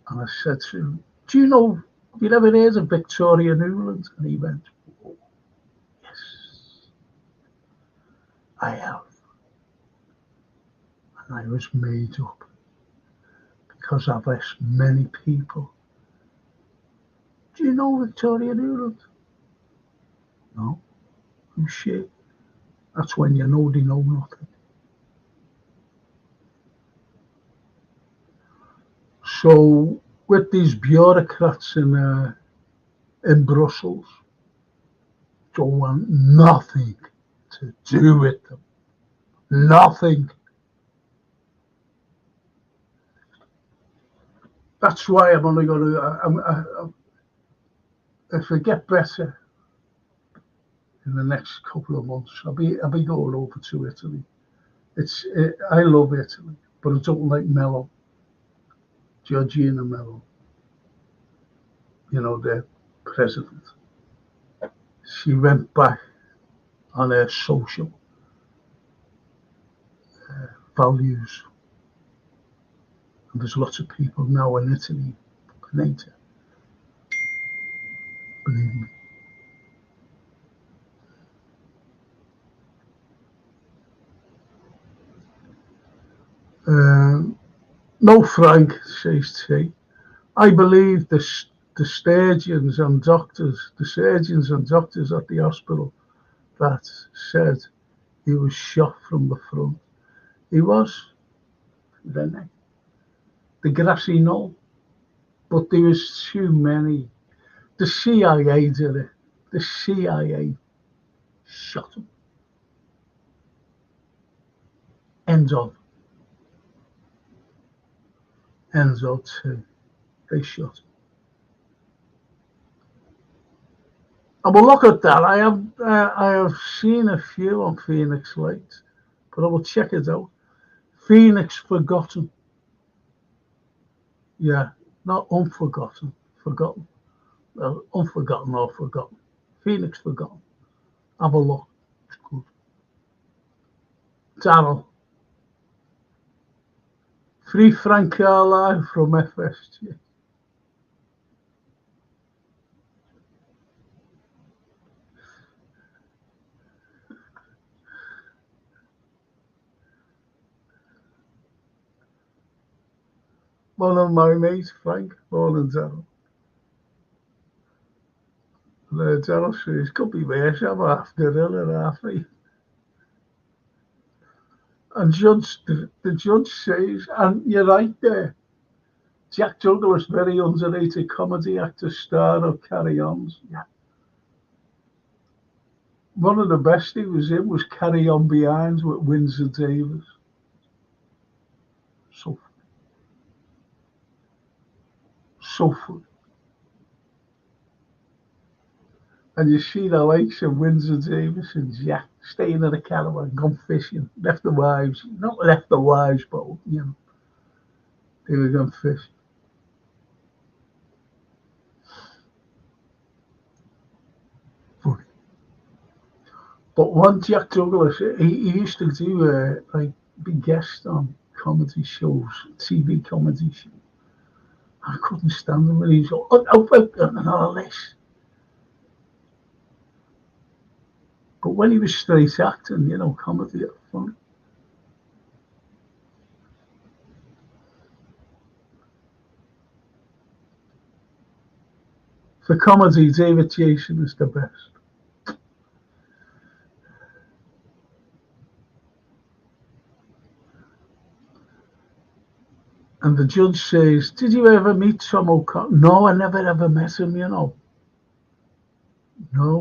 And I said to him, do you know, have you ever heard of Victoria Nuland? And he went, oh, yes, I have. And I was made up because I've asked many people, do you know Victoria Nuland? No. Who's she? That's when you know they know nothing. So with these bureaucrats in Brussels, don't want nothing to do with them. Nothing. That's why I'm only going to. If I get better in the next couple of months, I'll be going over to Italy. I love Italy, but I don't like Mello, Georgina Mello. You know, the president. She went back on her social values, and there's lots of people now in Italy who hate her. Believe me. No, Frank, says T. I believe the surgeons and doctors at the hospital that said he was shot from the front. He was, then the grassy knoll, but there was too many. The CIA did it. The CIA shot him. Enzo too. They shot him. And we'll look at that. I have seen a few on Phoenix Lights, but I will check it out. Phoenix Forgotten. Yeah, not Unforgotten. Forgotten. Well, Unforgotten or Forgotten. Phoenix Forgotten. Have a look. It's good. Darryl. Free Frank Crlyle from FSG. One of my mates, Frank, morning Darryl. Darryl says, could be worse, I'm after ill and half me. And the judge says, and you're right there, Jack Douglas, very underrated comedy actor, star of Carry Ons. Yeah. One of the best he was in was Carry On Behind with Windsor Davis. So funny. And you see the likes of Windsor Davis and Jack staying in a caravan, gone fishing, not left the wives, but, they were gone fishing. Funny. But one Jack Douglas, he used to do be guest on comedy shows, TV comedy shows. I couldn't stand him when he was and all this. But when he was straight acting, comedy, fun. For comedy, David Jason is the best. And the judge says, did you ever meet Tom O'Connor? No, I never ever met him, No,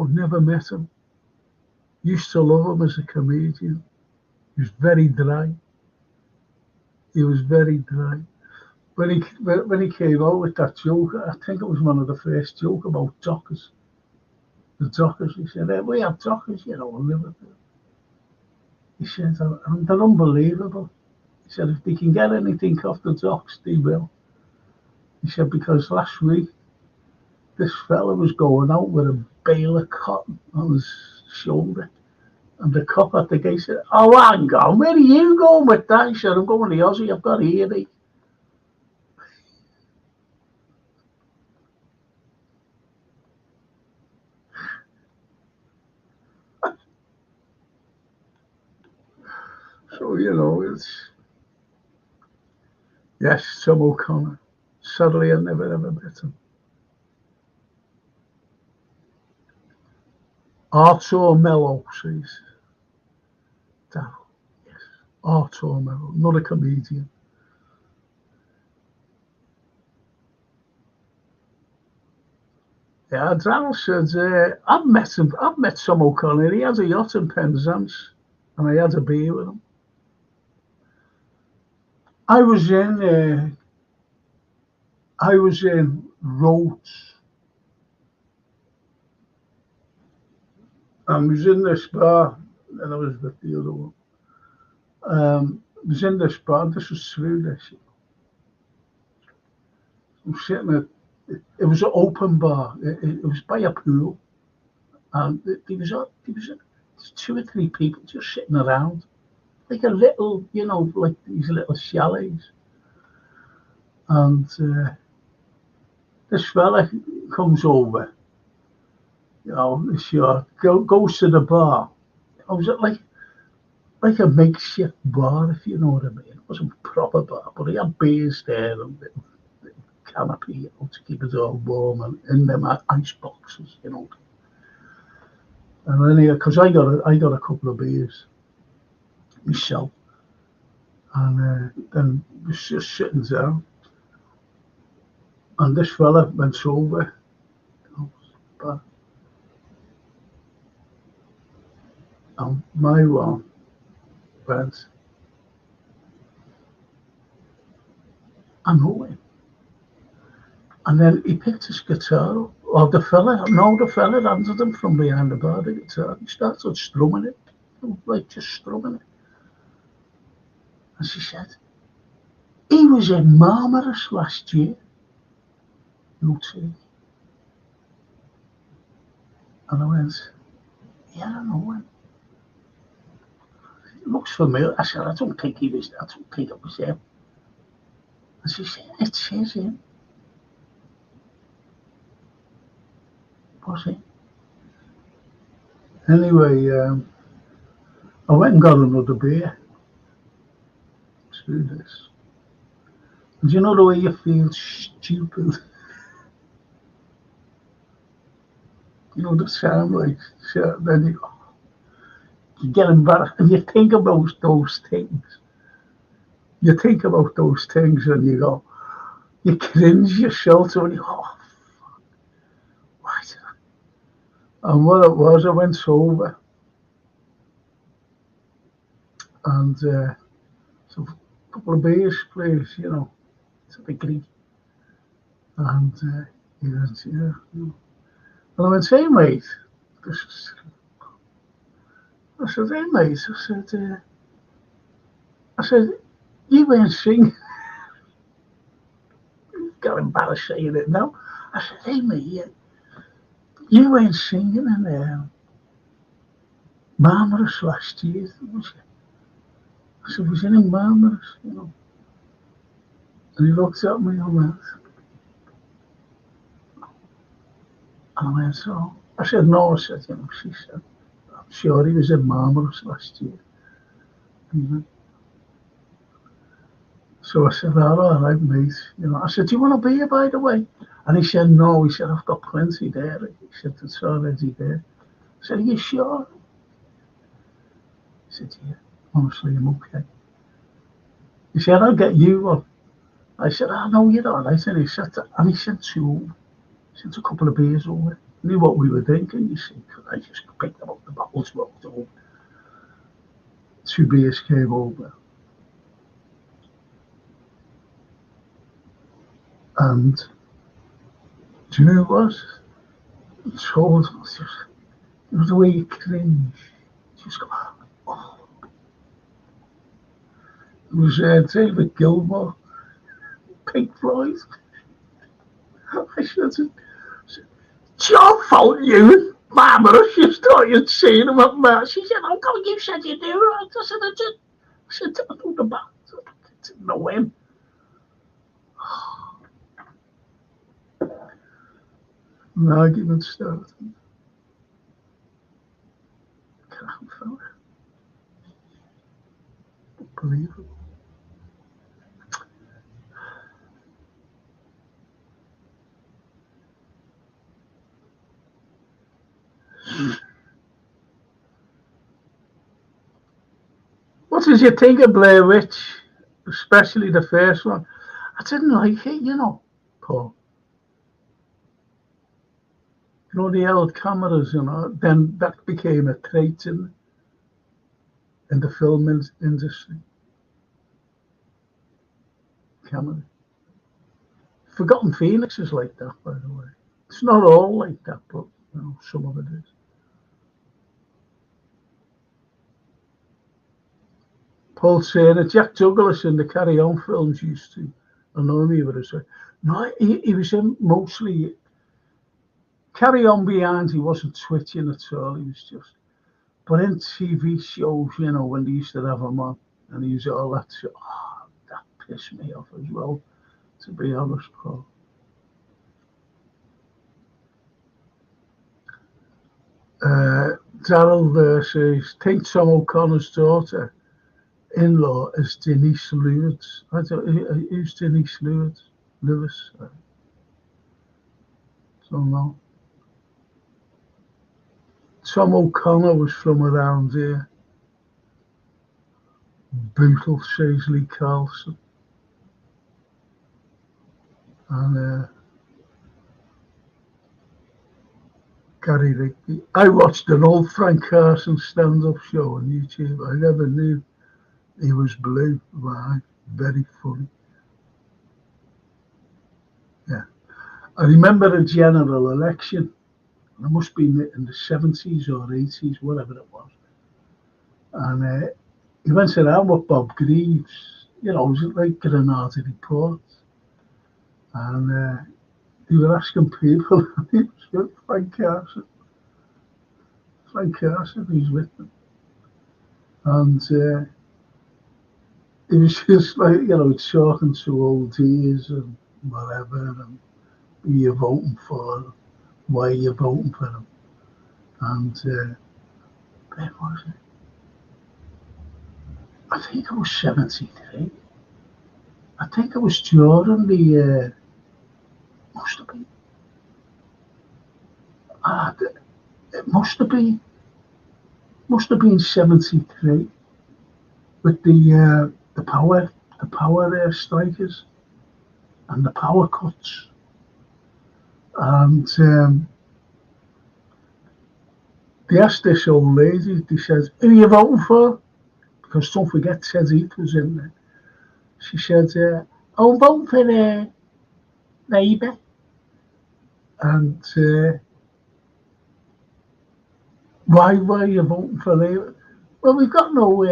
never met him. Used to love him as a comedian. He was very dry. When he came out with that joke, I think it was one of the first joke about dockers. The dockers, he said, we have dockers, in Liverpool. He said, and they're unbelievable. He said, if they can get anything off the docks, they will. He said, because last week, this fella was going out with a bale of cotton on his shoulder. And the cop at the gate said, oh, hang on, where are you going with that? He said, I'm going to Aussie, I've got a earache. So, it's... Yes, Tom O'Connor. Sadly, I never ever met him. Artur Mello, says Darryl. Yes, Artur Mello, not a comedian. Yeah, Darryl said, I've met him. I've met Tom O'Connor. He has a yacht in Penzance, and I had a beer with him. I was in I was in Roach, and was in this bar, and I was with the other one. Was in this bar. This was through this. I'm sitting at. It was an open bar. It was by a pool, and there was 2 or 3 people just sitting around, like a little, like these little chalets. And this fella comes over, goes to the bar. I was at like a makeshift bar, if you know what I mean. It wasn't a proper bar, but he had beers there and canopy, to keep us all warm, and in them ice boxes. And then because I got a couple of beers myself, and then was just sitting there, and this fella went over, but my one went, I know him. And then he picked his guitar up, or the fella handed him from behind the bar the guitar. He started strumming it, like just strumming it. And she said, he was in Marmaris last year. No tea. And I went, yeah, I know him. It looks familiar. I said, I don't think it was him. And she said, it says him. Was it? Anyway, I went and got another beer. Let's do this. And you know the way you feel stupid? The sound like, then you get embarrassed, and you think about those things. You think about those things, and you cringe yourself, and you go, oh, why did I? And what it was, I went sober, and so a couple of beers, please, it's a degree. And he went, yeah. And I went, hey, mate. I said, hey, mate. I said, you weren't singing. Got embarrassed saying it now. I said, hey, mate, you weren't singing in Marmaris last year, was you? I said, was you in Marmaris, And he looked at me and went, and I went, so? I said, no, she said, I'm sure he was in Marmaris last year. So I said, all right, mate. I said, do you want a beer, by the way? And he said, no. He said, I've got plenty there. He said, it's already there. I said, are you sure? He said, yeah, honestly, I'm okay. He said, I'll get you one. I said, no, you're all right. And he sent a couple of beers over. Knew what we were thinking, you see, because I just picked them up, the bottles walked over. 2 beers came over. And do you know what it was? It told us just, the way you cringe. Just go, oh. It was David Gilmour, Pink Floyd. I said, it's your fault, you. Mama, you started seeing him up there. She said, oh, God, you said you do. I said, I know the band. I didn't know him. An argument started. Crap, fella. Unbelievable. What did you think of Blair Witch? Especially the first one. I didn't like it, Paul. The old cameras, then that became a trait in the film industry. Camera. Forgotten Phoenix is like that, by the way. It's not all like that, but some of it is. Paul Turner, Jack Douglas in the Carry On films used to annoy me with his. No, he was in mostly Carry On behind. He wasn't twitching at all. He was just. But in TV shows, when they used to have him on, and he used all that shit, that pissed me off as well, to be honest, Paul. Daryl there says, think Tom O'Connor's daughter-in-law is Denise Lewis. I don't. Who's Denise Lewis? Lewis. Don't know. Tom O'Connor was from around here. Brutal, says Lee Carlson. And Gary Rigby. I watched an old Frank Carson stand-up show on YouTube. I never knew he was blue. Right, very funny. Yeah, I remember the general election. It must be in the 70s or 80s, whatever it was. And he went around with Bob Greaves. It was like Granada Report. And they were asking people, he was with Frank Carson. Frank Carson, he's with them. And it was just like, talking to old dears and whatever, and who you're voting for, why you're voting for them. And where was it? I think it was 73. I think it was during the, must have been. It must have been 73 with the power strikers and the power cuts. And they asked this old lady, they said, who are you voting for? Because don't forget Ted Heath was in there. She said, I'll vote for Labour. And why are you voting for Labour? Well, we've got no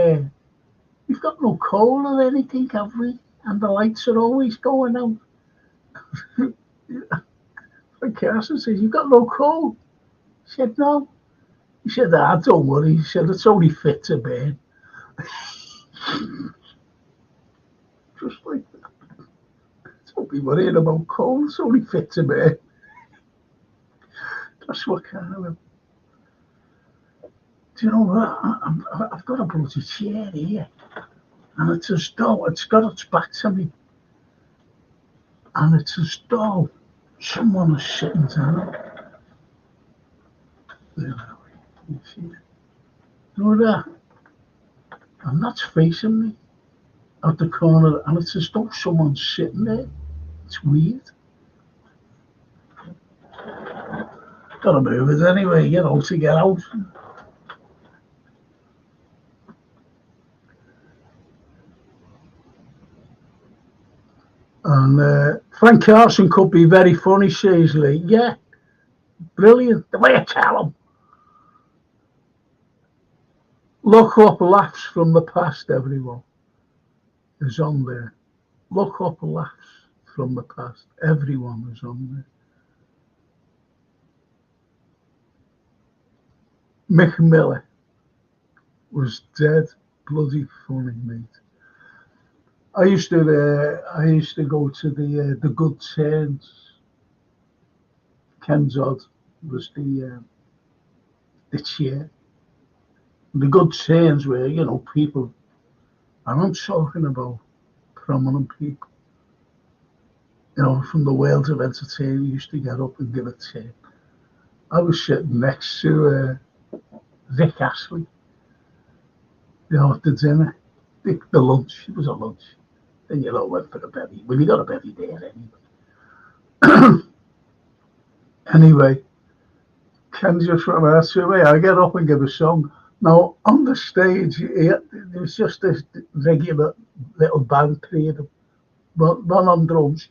coal or anything, have we? And the lights are always going out. Frank Carson says, you've got no coal? He said, no. He said, don't worry. He said, it's only fit to burn. Just like that. Don't be worrying about coal. It's only fit to burn. That's what kind of. Do you know what? I've got a bloody chair here, and it's as though it's got its back to me, and it's as though someone is sitting down. There you see it. You know that? And that's facing me out the corner, and it's as though someone's sitting there. It's weird. Gotta move it anyway, to get out. And Frank Carson could be very funny, says Lee. Yeah, brilliant. The way I tell him. Look up laughs from the past, everyone. Is on there. Look up laughs from the past. Everyone is on there. Mick Miller was dead bloody funny, mate. I used to go to the Good Turns. Ken Dodd was the chair. The Good Turns were, people, and I'm talking about prominent people, from the world of entertainment, used to get up and give a turn. I was sitting next to Rick Astley, at the dinner, the lunch. It was a lunch. Then went for a bevy. Well, you got a bevy there anyway. Anyway, Ken just ran out to me. I get up and give a song. Now, on the stage, there was just this regular little band playing, one on drums,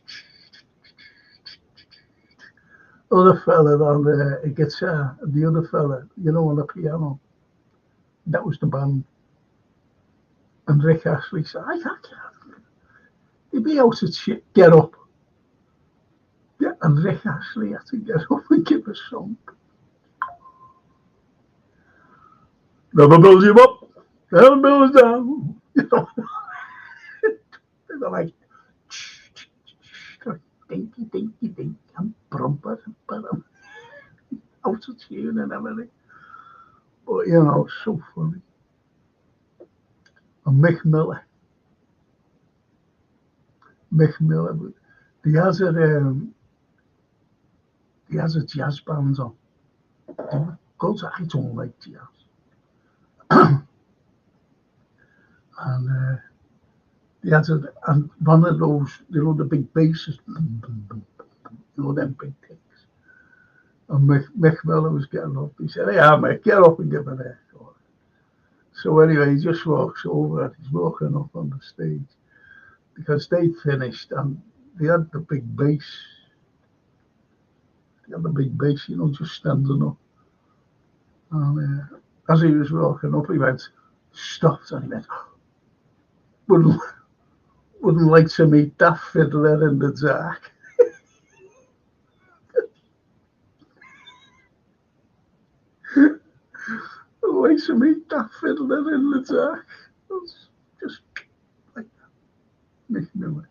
other fella on the guitar, and the other fella, on the piano. That was the band. And Rick Astley said, I can't. He'd be out of shit. Get up. Yeah, and Rick Astley had to get up and give a song. Never build you up. Never build you down. They're like, dinky, dinky, dinky, and brumper, out of tune and everything. But, so funny. And Mick Miller, he has a jazz band on. Because I don't like jazz. And he has and one of those, the big basses, them big things. And Mick Miller was getting up. He said, hey, Mick, get up and give me that. So anyway, he just walks over and he's walking up on the stage because they'd finished and they had the big bass. Just standing up. And as he was walking up, he went, stopped, and he went, wouldn't like to meet that fiddler in the dark. Wouldn't like to meet that fiddler in the dark. It was just like that. Mick Miller.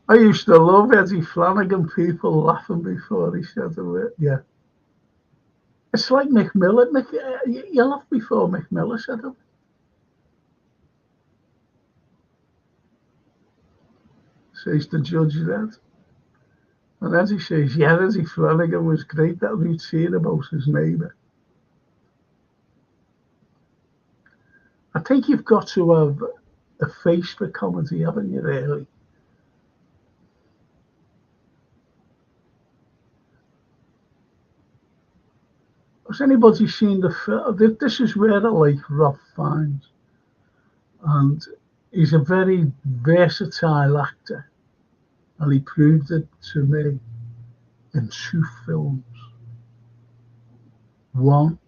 I used to love Eddie Flanagan, people laughing before he said the word. Yeah. It's like Mick Miller. You laughed before Mick Miller said it. Says the judge that. And Eddie says, yeah, Eddie Flanagan was great, that routine about his neighbour. I think you've got to have a face for comedy, haven't you, really? Has anybody seen the film? This is where I like Rob Fiennes. And he's a very versatile actor. And he proved it to me in 2 films. One,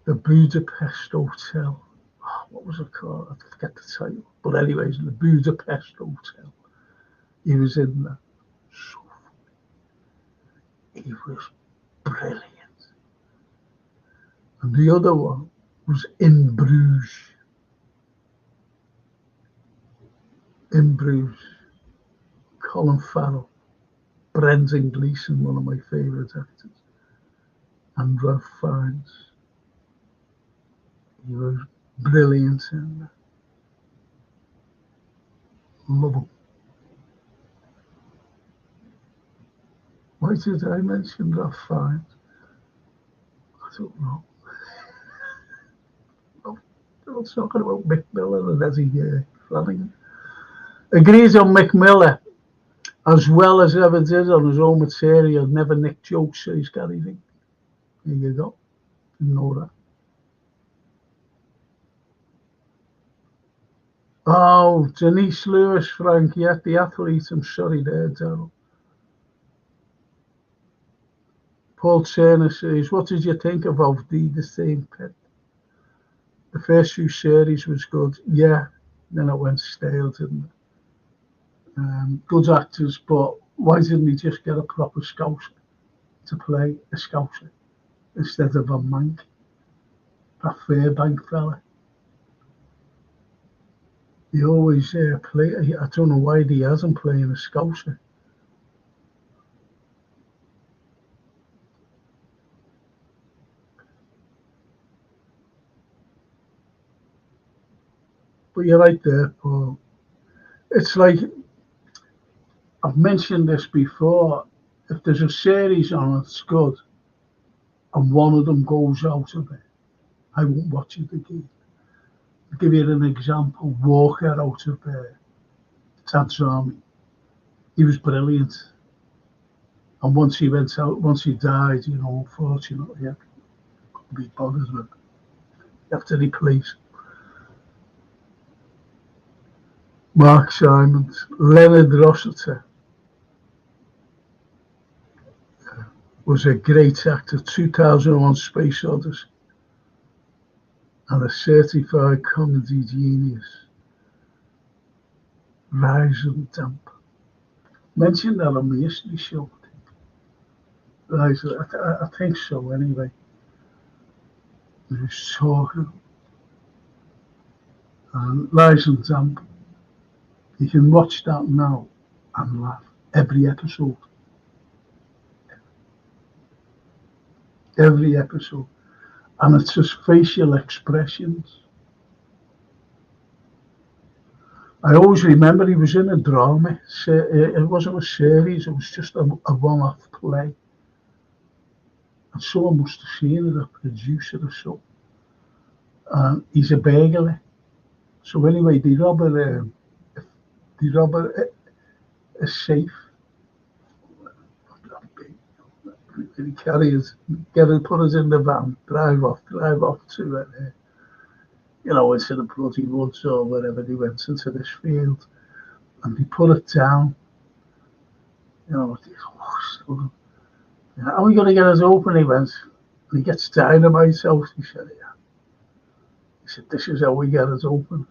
the Budapest Hotel. What was it called? I forget the title. But anyways, the Budapest Hotel. He was in that. So funny. He was brilliant. And the other one was In Bruges. In Bruges. Colin Farrell. Brendan Gleeson, one of my favourite actors. And Ralph Fiennes. He was brilliant in that. Love him. Why did I mention Ralph Fiennes? I don't know. I was talking about Mick Miller and Eddie Flanagan. Agrees on Mick Miller, as well as ever did on his own material, never nicked jokes, says Gary Vee. There you go. You know that. Oh, Denise Lewis, Frank, yeah, the athlete. I'm sorry there, Daryl. Paul Turner says, what did you think of The Same Pit? The first 2 series was good. Yeah, then it went stale, didn't it? Good actors, but why didn't he just get a proper Scouser to play a Scouser instead of a Mank? That Fairbank fella. He always play. I don't know why he hasn't playing a Scouser. But you're right there, Paul. It's like, I've mentioned this before, if there's a series on that's good and one of them goes out of it, I won't watch it again. I'll give you an example. Walker out of Tad's Army. He was brilliant. And once he went out, once he died, unfortunately, I couldn't be bothered with it. You have to replace. Mark Simons, Leonard Rossiter was a great actor, 2001 Space Odyssey, and a certified comedy genius, Rise and Damp. Mentioned that on the history show. Rise, I think so anyway. He was talking, and Rise and Damp, you can watch that now and laugh every episode. Every episode. And it's just facial expressions. I always remember he was in a drama. It wasn't a series, it was just a one-off play. And someone must have seen it, a producer or so. And he's a burglar. So anyway, they rob a safe. He carries, get it, put us in the van, drive off to it. Into the bloody woods or wherever they went into this field. And they put it down. How are we going to get us open? He went. And he gets dynamite out. He said, yeah. He said, this is how we get us open.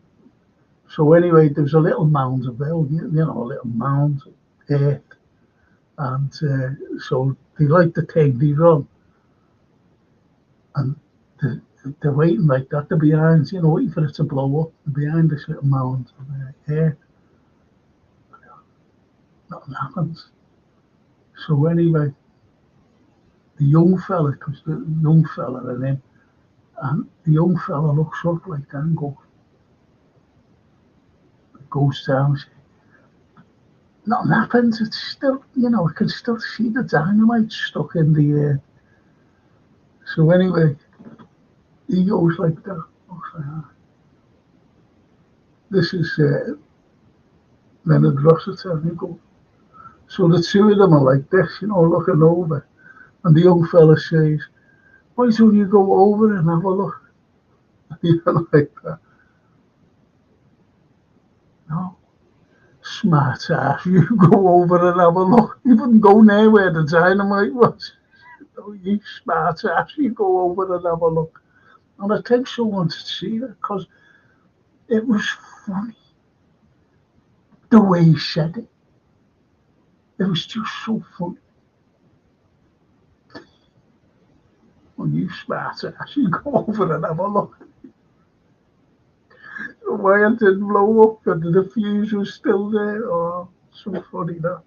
So anyway, there's a little mound of a little mound of earth. And so they like the thing, they run. And they're waiting like that. They're behind, waiting for it to blow up. They're behind this little mound of earth. Nothing happens. So anyway, the young fella, because the young fella and him, and the young fella looks up like that and goes down. Nothing happens. It's still, I can still see the dynamite stuck in the air. So anyway, he goes like that. This is Leonard Rossiter, and he goes. So the two of them are like this, looking over. And the young fella says, why don't you go over and have a look? Like that. No. Smart ass, you go over and have a look. You wouldn't go near where the dynamite was. No, you smart ass, you go over and have a look. And I think someone to see that because it was funny. The way he said it. It was just so funny. Well, you smart ass, you go over and have a look. Why it didn't blow up and the fuse was still there. Oh, so funny that.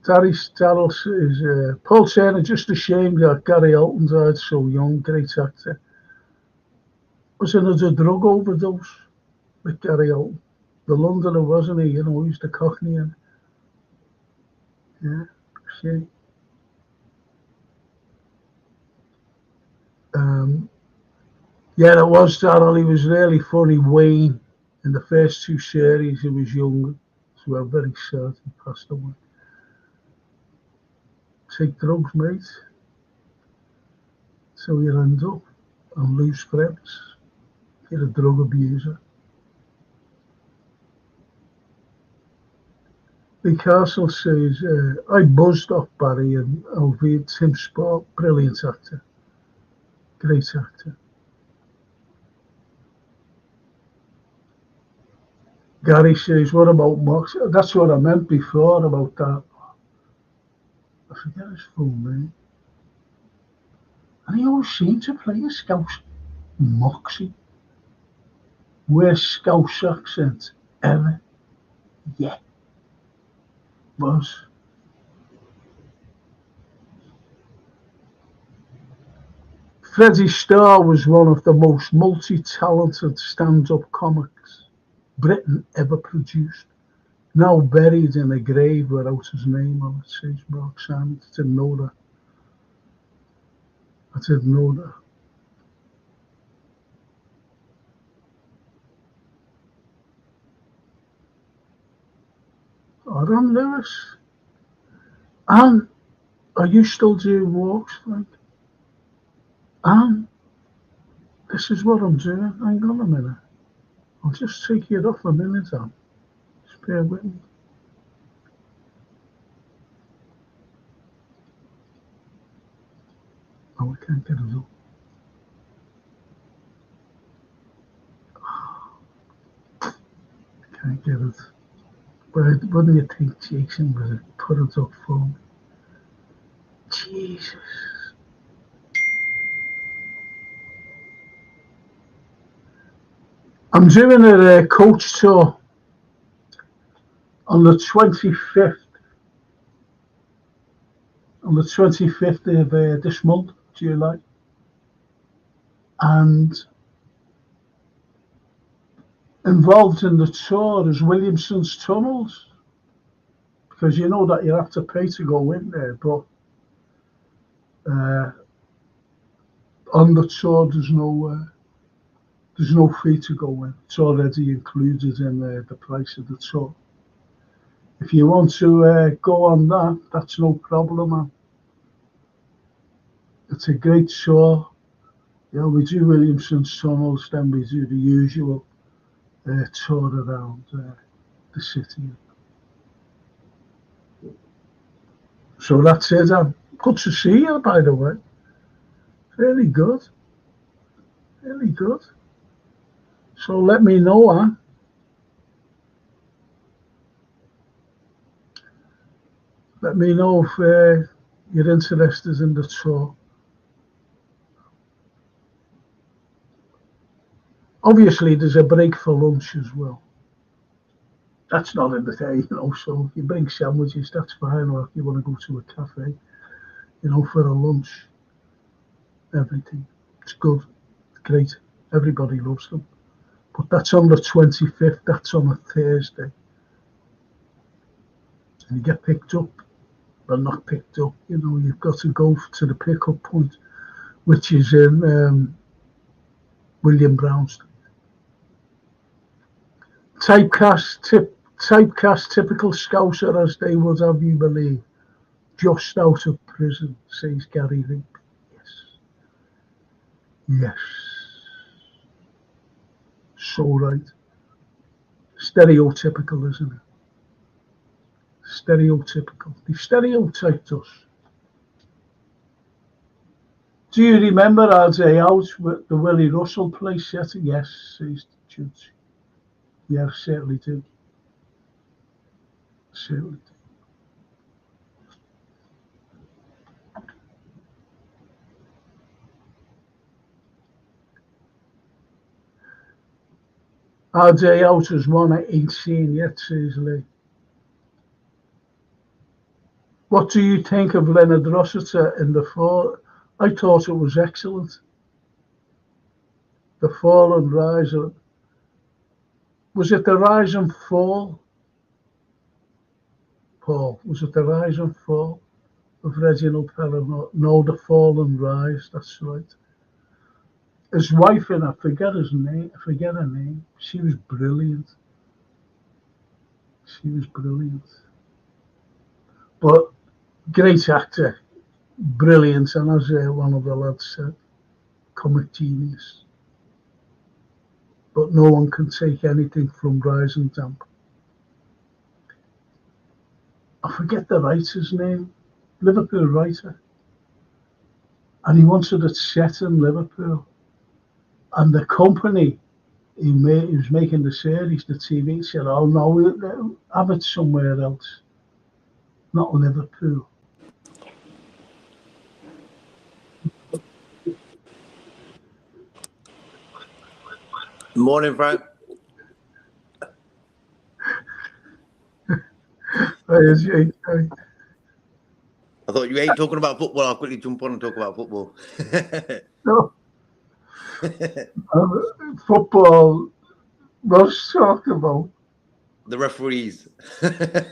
Darryl says, Paul Turner just ashamed that Gary Oldman died so young, great actor. Was another drug overdose with Gary Oldman. The Londoner, wasn't he? He's the Cockney. And, yeah, see. Yeah, it was Darryl. He was really funny. Wayne, in the first two series, he was younger. So I'm very sad he passed away. Take drugs, mate. So you end up and lose friends. You're a drug abuser. Lee Castle says, I buzzed off Barry and over Tim Sport. Brilliant actor. Great actor. Gary says, what about Mox? That's what I meant before about that. I forget his full name. And he always seemed to play a Scouse Moxie. Worst Scouse accent ever. Yeah. Was. Freddie Starr was one of the most multi-talented stand-up comics Britain ever produced. Now buried in a grave without his name on it, says Mark Simons. I didn't know that. I didn't know that. Adam Lewis. And are you still doing walks, Frank? And this is what I'm doing. Hang on a minute. I'll just take it off a minute, Anne. Just bear with me. Oh, I can't get it up. Can't get it. But wouldn't you think Jason would put it up for me? Jesus. I'm doing a coach tour on the 25th. On the 25th of this month, July. And involved in the tour is Williamson's tunnels. Because you know that you have to pay to go in there, but on the tour there's no fee to go in. It's already included in the price of the tour. If you want to go on that, that's no problem, man. It's a great tour. You know, we do Williamson's tunnels, then we do the usual tour around the city. So that's it. Good to see you, by the way. Really good. Really good. So let me know, Anne. Let me know if you're interested in the tour. Obviously, there's a break for lunch as well. That's not in the day, you know, so if you bring sandwiches, that's fine, or if you want to go to a cafe, you know, for a lunch, everything. It's good, great, everybody loves them. But that's on the 25th, that's on a Thursday. And you get picked up, or not picked up, you know, you've got to go to the pickup point, which is in William Brown Street. Typecast, typical Scouser, as they would have you believe. Just out of prison, says Gary Lee. Yes. Yes. So right. Stereotypical, isn't it? Stereotypical. They stereotyped us. Do you remember our day out with the Willie Russell place yet? Yes, says the judge. Yeah, certainly do. Certainly do. Our day out was one I ain't seen yet, says Lee. What do you think of Leonard Rossiter in the fall? I thought it was excellent. The fall and rise. Was it the rise and fall, Paul? Was it the rise and fall of Reginald Pelham? No, the fall and rise. That's right. His wife, I forget his name. I forget her name. She was brilliant. She was brilliant. But great actor, brilliant, and as one of the lads said, comic genius. But no one can take anything from Rise and Damp. I forget the writer's name, Liverpool writer. And he wanted it set in Liverpool. And the company he was making the series, the TV, said, oh no, we'll have it somewhere else, not Liverpool. Morning, Frank. I thought you ain't talking about football. I'll quickly jump on and talk about football. No. Football was talking about. The referees. It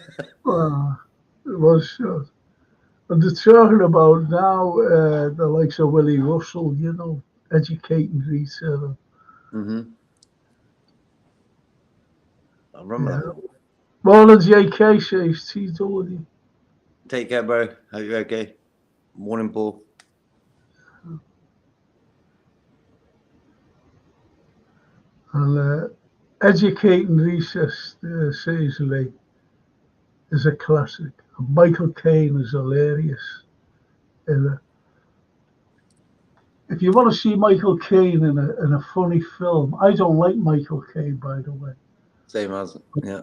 was short. But they're talking about now the likes of Willie Russell, you know, educating Rita. I remember that. Morning, JK, says TW. Take care, bro. Hope you're okay. Morning, Paul. And Educating Recess Seasley is a classic. And Michael Caine is hilarious. If you want to see Michael Caine in a funny film, I don't like Michael Caine, by the way, Same as, yeah.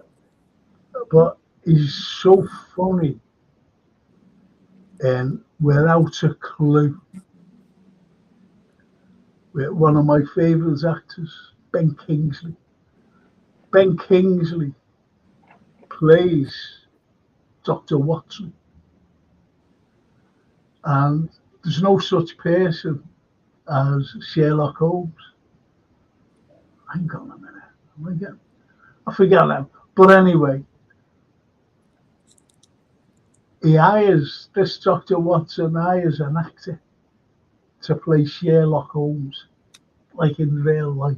but he's so funny and without a clue. With one of my favourite actors, Ben Kingsley. Ben Kingsley plays Dr. Watson, and there's no such person as Sherlock Holmes. Hang on a minute. I forget that. But anyway, this Dr. Watson hires an actor to play Sherlock Holmes, like in real life,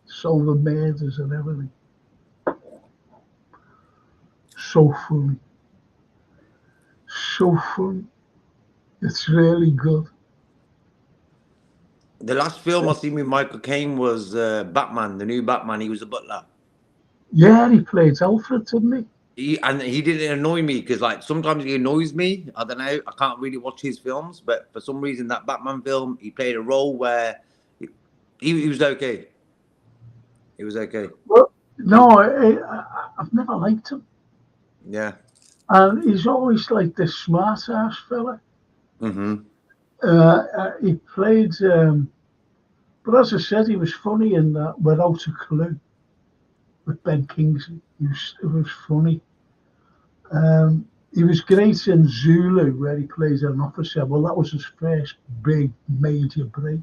solving murders and everything. So funny. So funny. It's really good. The last film I seen with Michael Caine was Batman, the new Batman. He was a butler. Yeah, he played Alfred, didn't he? He didn't annoy me because, like, sometimes he annoys me. I don't know. I can't really watch his films, but for some reason, that Batman film, he played a role where he was okay. He was okay. Well, no, I've never liked him. Yeah. And he's always like this smart ass fella. Mm-hmm. He played, but as I said, he was funny in that Without a Clue with Ben Kingsley. It was funny. He was great in Zulu, where he plays an officer. Well, that was his first big major break.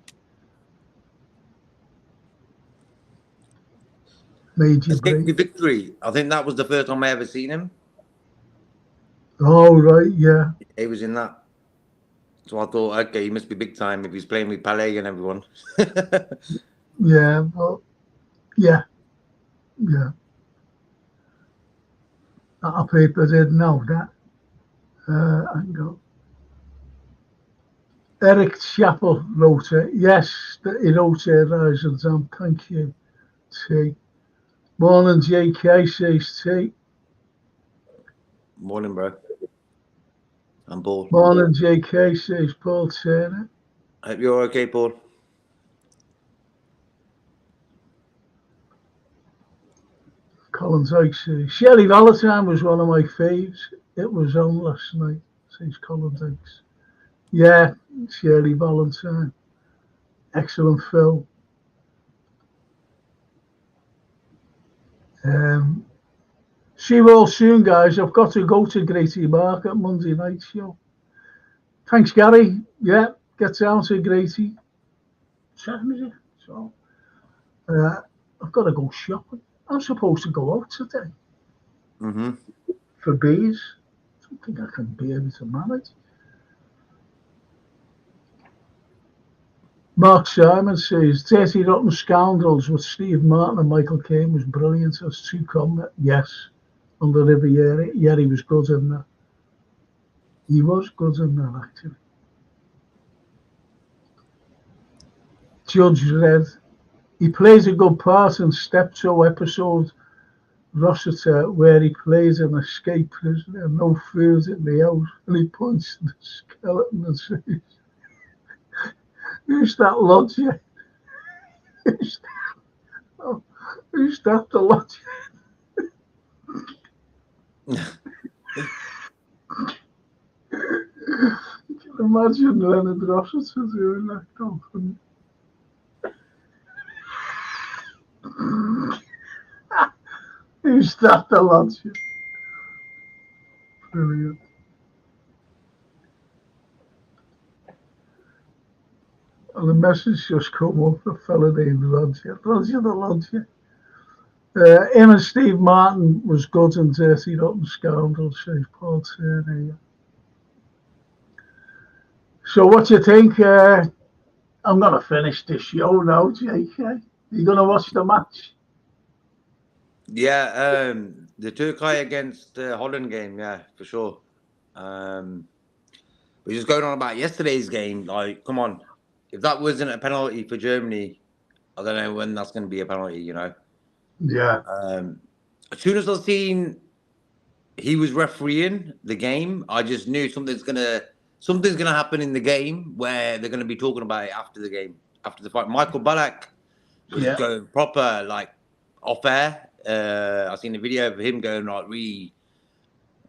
Escape to Victory. I think that was the first time I ever seen him. Oh, right, yeah. He was in that. So I thought, okay, he must be big time if he's playing with Palais and everyone. Yeah, well, yeah. That people didn't know that. Hang on. Eric Chappell wrote it. Yes, he wrote it, Rise and Damn. Thank you, T. Morning, JK, says T. Morning, bro. I'm Paul. Morning, JK, says Paul Turner. Hope you're okay, Paul. Collins Oak says Shelley Valentine was one of my faves. It was on last night, says Collins Oaks. Yeah, Shelley Valentine. Excellent film. See you all soon, guys. I've got to go to Grady Market Monday night show. Thanks, Gary. Yeah, get down to Grady. So, I've got to go shopping. I'm supposed to go out today. Mm-hmm. For beers. I don't think I can be able to manage. Mark Simon says, Dirty Rotten Scoundrels with Steve Martin and Michael Caine was brilliant as two combat. Yes, under Riviera. Yeah, he was good in that. He was good in that, actually. Judge Red. He plays a good part in Steptoe episode Rossiter, where he plays an escaped prisoner, no food in the house, and he points to the skeleton and says, who's that lodger? Who's that the lodger? You can imagine Leonard Rossiter doing that, don't you? Who's that the lodger? Brilliant. And the message just come up, a fella named Roger the Lodger. Him and Steve Martin was good in Dirty Rotten Scoundrels, says Paul Turner. So what do you think? I'm going to finish this show now, JK. You going to watch the match? Yeah, The Turkey against Holland game, yeah, for sure. We're just going on about yesterday's game. Like, come on, if that wasn't a penalty for Germany, I don't know when that's going to be a penalty. You know. Yeah. As soon as I seen he was refereeing the game, I just knew something's gonna happen in the game where they're gonna be talking about it after the game, after the fight. Michael Ballack was going proper like off air. I seen a video of him going like really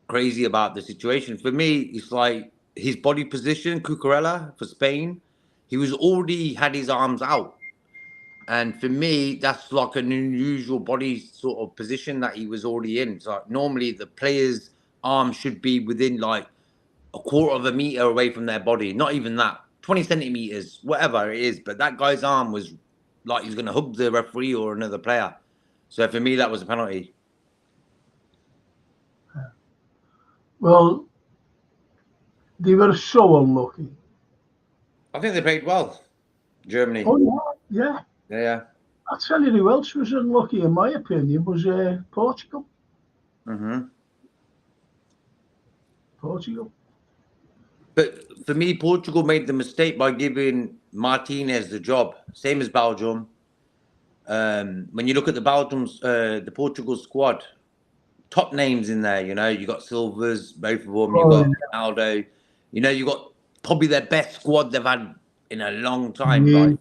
crazy about the situation. For me, it's like his body position, Cucurella for Spain, he was already had his arms out. And for me, that's like an unusual body sort of position that he was already in. So normally the player's arm should be within like a quarter of a meter away from their body. Not even that, 20 centimeters, whatever it is. But that guy's arm was like he was going to hug the referee or another player. So for me, that was a penalty. Well, they were so unlucky. I think they played well, Germany. Oh, yeah. Yeah. I'll tell you who else was unlucky, in my opinion, was Portugal. Portugal. But for me, Portugal made the mistake by giving Martinez the job, same as Belgium. When you look at the Portugal squad, top names in there, you know, you got Silvers, both of them, you got Ronaldo, you know, you got probably their best squad they've had in a long time. Like,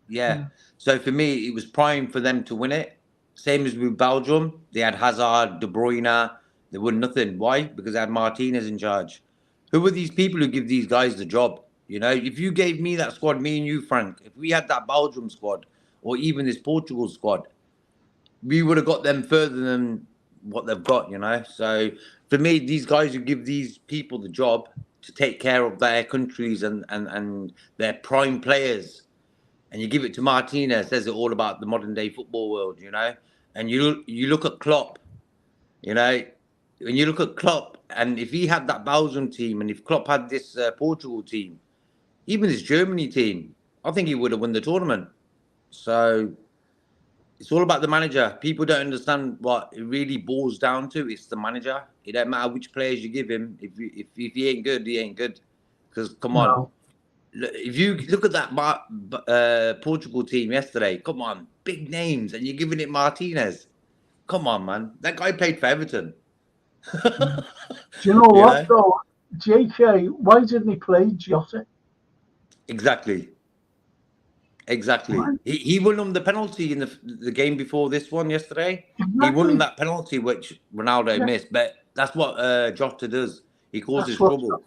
yeah. So for me, it was prime for them to win it. Same as with Belgium, they had Hazard, De Bruyne, they won nothing. Why? Because they had Martinez in charge. Who are these people who give these guys the job? You know, if you gave me that squad, me and you, Frank, if we had that Belgium squad or even this Portugal squad, we would have got them further than what they've got, you know. So for me, these guys who give these people the job to take care of their countries and their prime players, and you give it to Martinez, says it all about the modern day football world, you know. And you look at Klopp, you know, when you look at Klopp, and if he had that Belgium team, and if Klopp had this Portugal team, even this Germany team, I think he would have won the tournament. So it's all about the manager. People don't understand what it really boils down to. It's the manager. It don't matter which players you give him. If he ain't good, he ain't good. Because come on, if you look at that Portugal team yesterday, come on, big names, and you're giving it Martinez. Come on, man. That guy played for Everton. Do you know what, though? JK, why didn't he play Jota? Exactly. What? He won him the penalty in the game before this one yesterday. Exactly. He won him that penalty, which Ronaldo missed. But that's what Jota does. He causes trouble.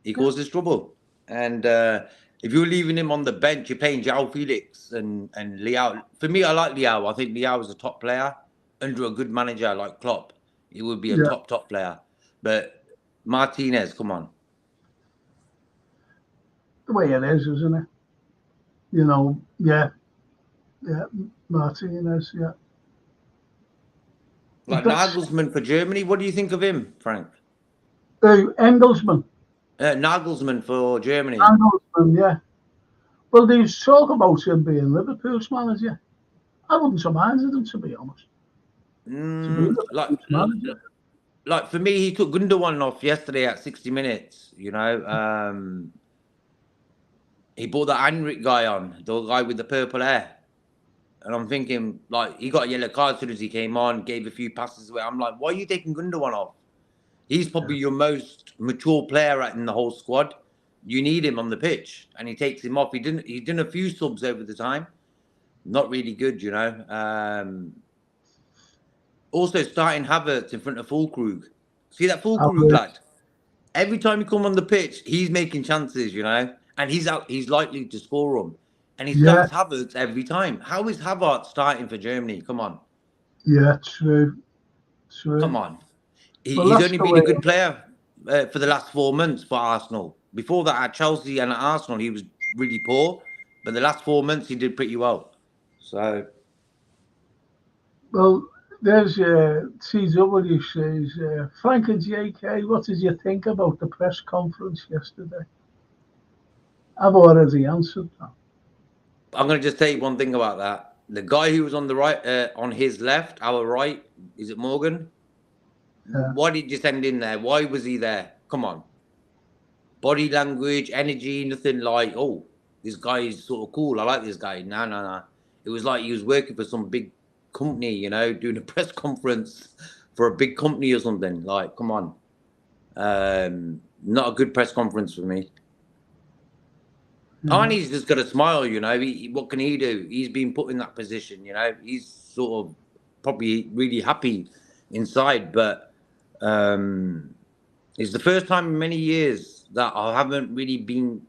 He causes trouble. And if you're leaving him on the bench, you're playing João Felix and Leao. For me, I like Leao. I think Leao is a top player. Under a good manager like Klopp, he would be a top player. But Martinez, come on. The way it is, isn't it? You know, Martinez, Like Nagelsmann for Germany, what do you think of him, Frank? Engelsmann. Nagelsmann for Germany. Nagelsmann, yeah. Well, there's talk about him being Liverpool's manager. I wouldn't have minded him, to be honest. Like for me, he took Gundogan off yesterday at 60 minutes. You know, he brought that Heinrich guy on, the guy with the purple hair, and I'm thinking like he got a yellow card as soon as he came on, gave a few passes away. I'm like, why are you taking Gundogan off? He's probably your most mature player in the whole squad. You need him on the pitch, and he takes him off. He done a few subs over the time, not really good, you know. Also, starting Havertz in front of Füllkrug. See that Füllkrug lad? Every time he come on the pitch, he's making chances, you know, and he's likely to score them. And he starts Havertz every time. How is Havertz starting for Germany? Come on. Yeah, true. Come on. He's only been a good player for the last 4 months for Arsenal. Before that, at Chelsea and at Arsenal, he was really poor. But the last 4 months, he did pretty well. So. Well, there's TW says, Frank and JK, what did you think about the press conference yesterday? I've already answered that. I'm going to just tell you one thing about that. the guy who was on the right, on his left, our right, is it Morgan? Yeah. Why did you send him there? Why was he there? Come on. Body language, energy, nothing like, oh, this guy is sort of cool. I like this guy. No. It was like he was working for some big company, you know, doing a press conference for a big company or something. Like, come on. Not a good press conference for me. Arnie's just got a smile, you know. What can he do? He's been put in that position, you know. He's sort of probably really happy inside, but it's the first time in many years that I haven't really been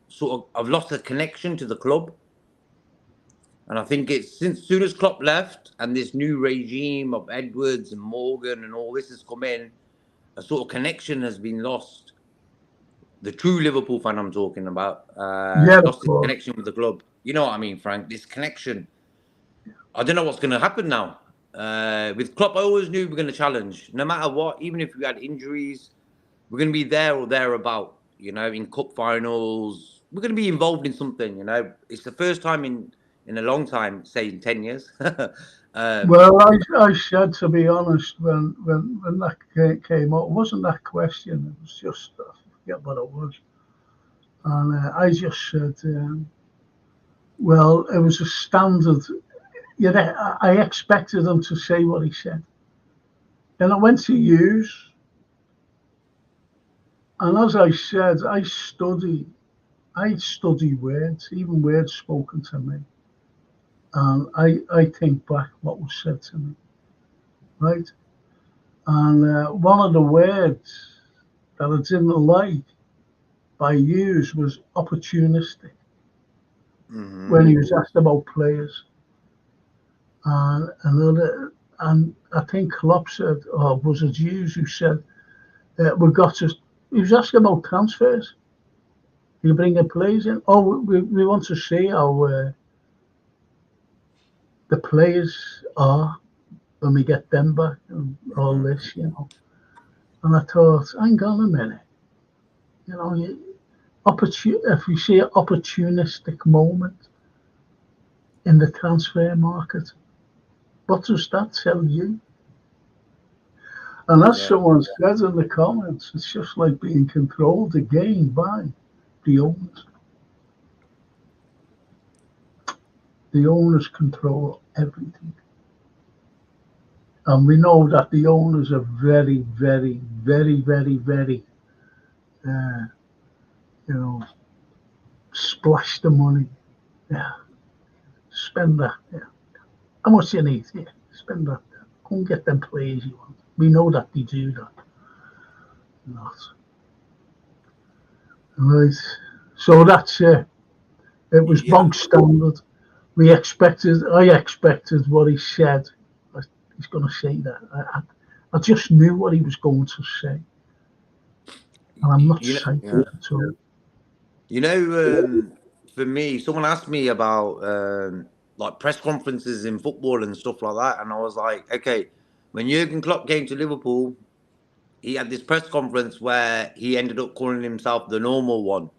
I've lost a connection to the club. And I think it's since soon as Klopp left and this new regime of Edwards and Morgan and all this has come in, a sort of connection has been lost. The true Liverpool fan I'm talking about, lost his connection with the club. You know what I mean, Frank? This connection. I don't know what's going to happen now. With Klopp, I always knew we were going to challenge. No matter what, even if we had injuries, we're going to be there or thereabout, you know, in cup finals. We're going to be involved in something, you know. It's the first time in a long time, say in 10 years. Well, I said, to be honest, when that came up, it wasn't that question. It was just, I forget what it was. And I just said, well, it was a standard. I expected him to say what he said. Then I went to use. And as I said, I study words, even words spoken to me. And I think back what was said to me, right? And one of the words that I didn't like by Hughes was opportunistic. Mm-hmm. When he was asked about players. And I think Klopp said, or was it Hughes who said, he was asking about transfers. You bring the players in. Oh, we want to see how the players are when we get them back and all this, you know. And I thought, hang on a minute. You know, if you see an opportunistic moment in the transfer market, what does that tell you? And as someone says in the comments, it's just like being controlled again by the owners. The owners control everything. And we know that the owners are very, very, very, very, very, splash the money. Yeah. Spend that. Yeah. How much you need? Yeah. Spend that. Go and get them players you want. We know that they do that. Not. Right. So that's it. It was bog standard. I expected what he said. He's going to say that. I just knew what he was going to say. And I'm not psychic at all. You know, for me, someone asked me about like press conferences in football and stuff like that. And I was like, okay, when Jurgen Klopp came to Liverpool, he had this press conference where he ended up calling himself the normal one.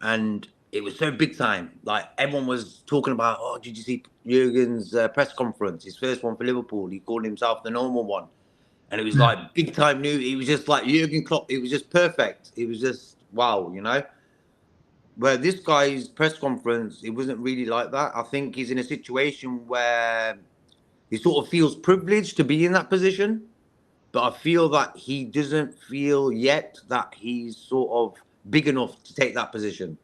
And it was so big time. Like everyone was talking about, oh, did you see Jurgen's press conference? His first one for Liverpool. He called himself the normal one. And it was like big time news. It was just like Jurgen Klopp. It was just perfect. It was just, wow, you know? Where this guy's press conference, it wasn't really like that. I think he's in a situation where he sort of feels privileged to be in that position. But I feel that he doesn't feel yet that he's sort of big enough to take that position.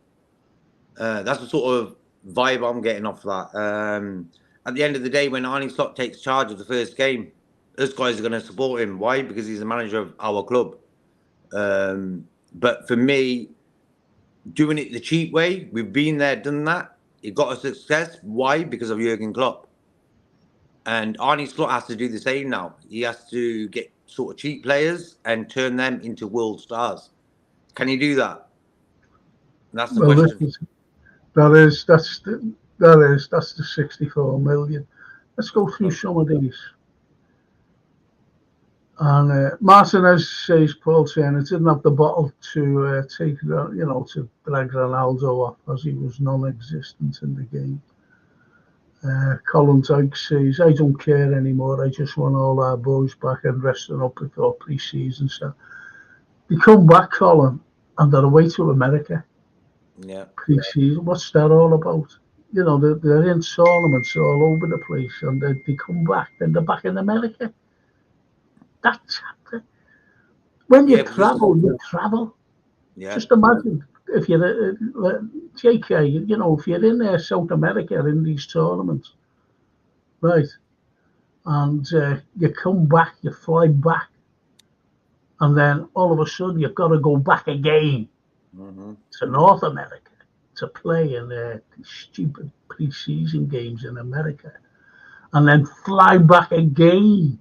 That's the sort of vibe I'm getting off that. At the end of the day, when Arnie Slot takes charge of the first game, those guys are going to support him. Why? Because he's the manager of our club. But for me, doing it the cheap way, we've been there, done that. It got us success. Why? Because of Jurgen Klopp. And Arnie Slot has to do the same now. He has to get sort of cheap players and turn them into world stars. Can he do that? And that's the question. That's the 64 million. Let's go through some of these. And Martinez says, Paul Turner didn't have the bottle to take, to drag Ronaldo off as he was non-existent in the game. Colin Dyke says, I don't care anymore. I just want all our boys back and resting up before pre-season. So they come back, Colin, and they're away to America Yeah. pre-season. What's that all about? You know, they're in tournaments all over the place, and they come back, then they're back in America. That's when you Yeah, because travel, you travel. yeah, Just imagine if you're JK, you know, if you're in South America in these tournaments, right, and you come back, you fly back, and then all of a sudden you've got to go back again hmm to North America to play in these stupid pre-season games in America, and then fly back again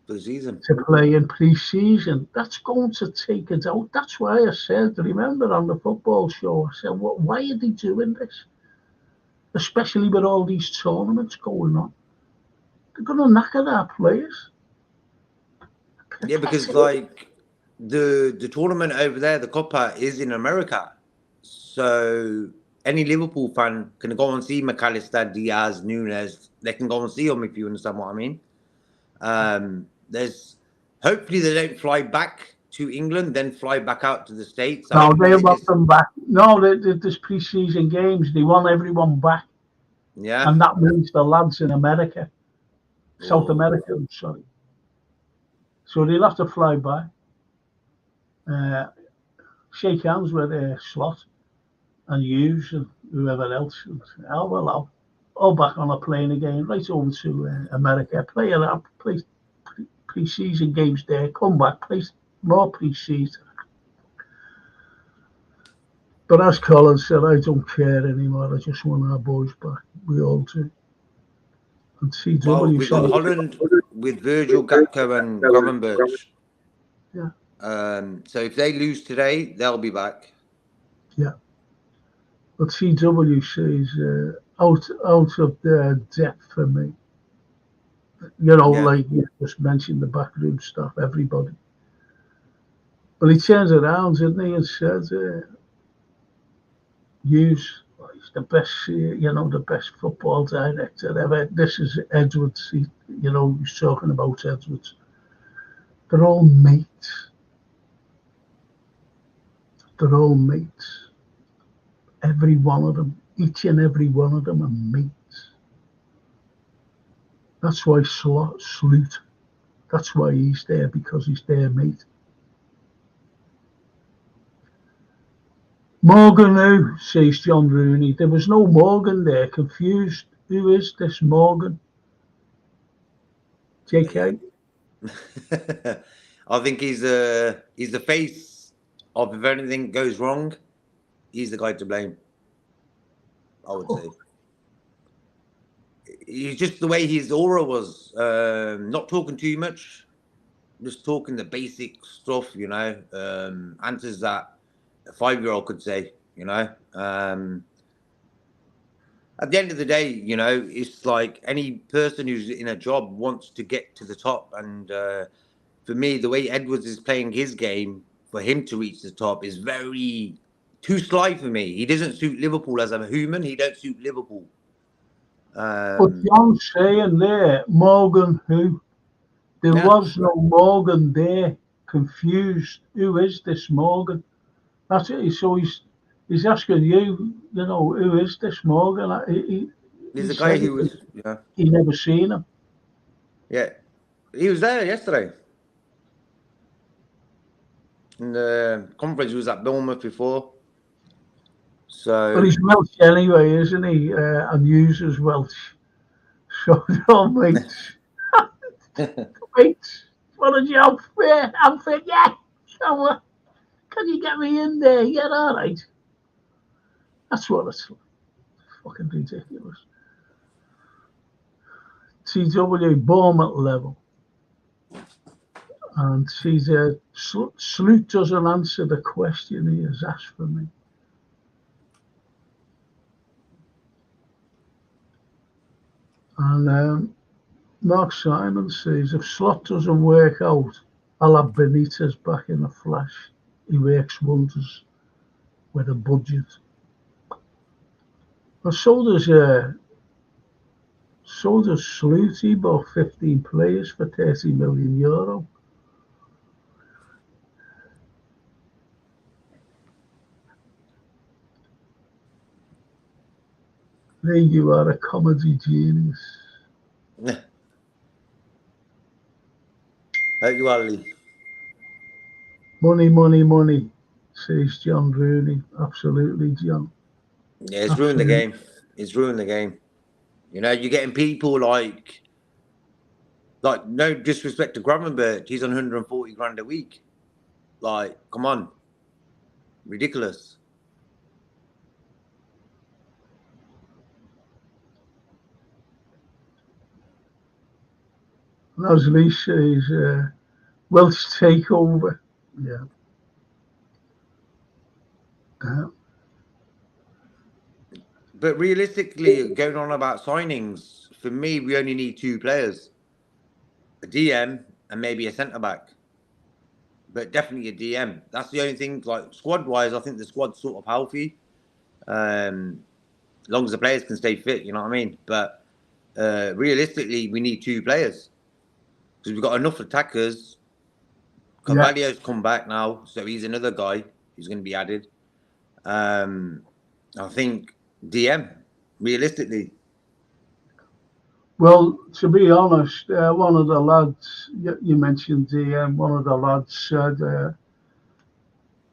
for the season. to play in pre-season. That's going to take it out. That's why I said, remember on the football show, I said, why are they doing this? Especially with all these tournaments going on. They're going to knock at our players. Yeah, because like the tournament over there, the Copa is in America, so any Liverpool fan can go and see McAllister, Diaz, Nunes. They can go and see them if you understand what I mean. There's hopefully they don't fly back to England, then fly back out to the States. So No, hopefully they they want just them back. No, there's pre-season games. They want everyone back. yeah. And that means the lads in America, South Oh, America, I'm sorry. So they'll have to fly by, uh, shake hands with Slot and Hughes and whoever else. And say, oh, well, I'll back on a plane again, right over to America, play pre-season games there, come back, play more pre-season. But as Colin said, I don't care anymore. I just want our boys back. We all do. And well, CW we got said, Holland with Virgil, Gatko, and Gravenberch. yeah, So if they lose today, they'll be back. yeah. But CW says out of their depth for me. You know, Yeah. like you just mentioned the backroom stuff, everybody. But he turns around, didn't he, and says, Hughes, he's the best, the best football director ever. This is Edwards. He's talking about Edwards. They're all mates. They're all mates. Every one of them, each and every one of them are mates. That's why Sloot, that's why he's there, because he's their mate. Morgan who, says John Rooney. There was no Morgan there, confused. Who is this Morgan? JK? I think he's the face of if anything goes wrong, he's the guy to blame. I would say. He's just the way his aura was, not talking too much, just talking the basic stuff, answers that a 5-year-old could say, At the end of the day, it's like any person who's in a job wants to get to the top. And for me, the way Edwards is playing his game, for him to reach the top is very too sly for me. He doesn't suit Liverpool as a human. He don't suit Liverpool. But John's saying there, Morgan who? There Yeah. was no Morgan there. Confused. Who is this Morgan? That's it. So he's asking you, who is this Morgan? He's He the guy said who was, yeah. he never seen him. Yeah. He was there yesterday. In the conference, he was at Bournemouth before. So. But he's Welsh anyway, isn't he? And Hughes is Welsh. So they're all mates. Mates. What a job. Yeah, I'm fit, yeah. So, can you get me in there? Yeah, all right. That's what it's like. Fucking ridiculous. TW Bournemouth level. And she's Sloot doesn't answer the question he has asked for me. And Mark Simon says, if Slot doesn't work out, I'll have Benitez back in a flash. He works wonders with a budget. Well, so does So does Sluty, bought 15 players for €30 million. There you are, a comedy genius. Hope you are, Lee. Money, money, money, says John Rooney. Absolutely, John. Yeah, it's ruined the Absolutely. game. It's ruined the game. You know, you're getting people like no disrespect to Gravenberch, he's on 140 grand a week. Like, come on, ridiculous. And as Lee says, Welsh takeover. Yeah. But realistically, going on about signings, for me, we only need two players, a DM and maybe a centre back. But definitely a DM. That's the only thing. Like squad wise, I think the squad's sort of healthy. As long as the players can stay fit, you know what I mean. But realistically, we need two players because we've got enough attackers. Yeah. Carvalho's come back now, so he's another guy who's going to be added. I think DM, realistically. Well, to be honest, one of the lads, you mentioned DM, one of the lads said,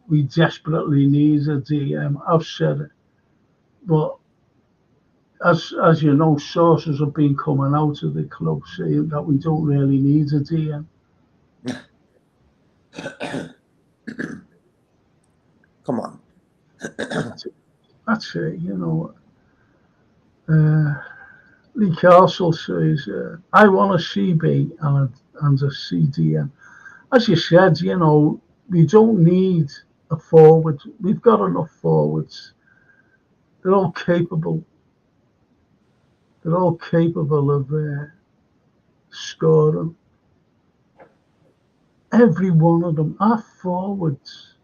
we desperately need a DM. I've said it. But as you know, sources have been coming out of the club saying that we don't really need a DM. Come on. That's it, you know. Lee Castle says, I want a CB and a CDM. As you said, you know, we don't need a forward. We've got enough forwards. They're all capable. They're all capable of scoring. Every one of them are forwards.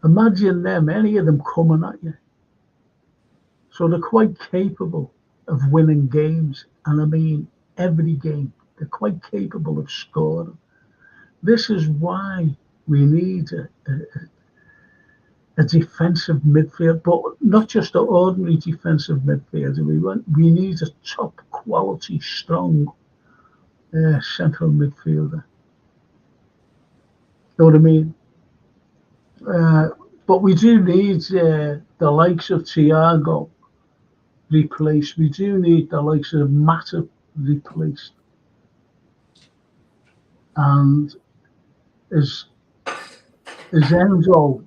Imagine them, any of them coming at you. So they're quite capable of winning games. And I mean, every game. They're quite capable of scoring. This is why we need a defensive midfield, but not just an ordinary defensive midfielder. We need a top quality, strong central midfielder. You know what I mean? But we do need the likes of Thiago replaced. We do need the likes of Matip replaced. And is Enzo,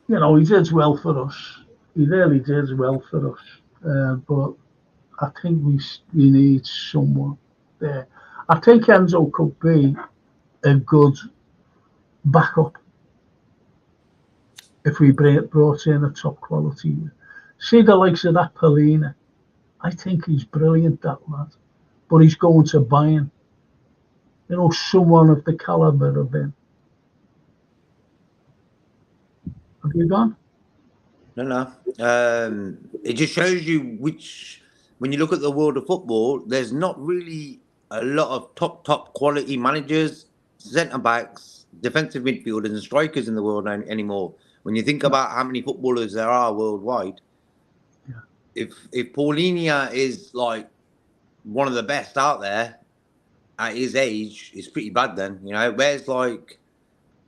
you know, he did well for us. He really did well for us. But I think we need someone there. I think Enzo could be a good backup if we brought in a top quality. See the likes of that Polina. I think he's brilliant, that lad. But he's going to Bayern. You know, someone of the caliber of him. Have you gone? No. It just shows you when you look at the world of football, there's not really a lot of top quality managers, centre backs, defensive midfielders, and strikers in the world anymore. When you think about how many footballers there are worldwide, yeah. if Paulinho is like one of the best out there at his age, it's pretty bad. Then you know, where's the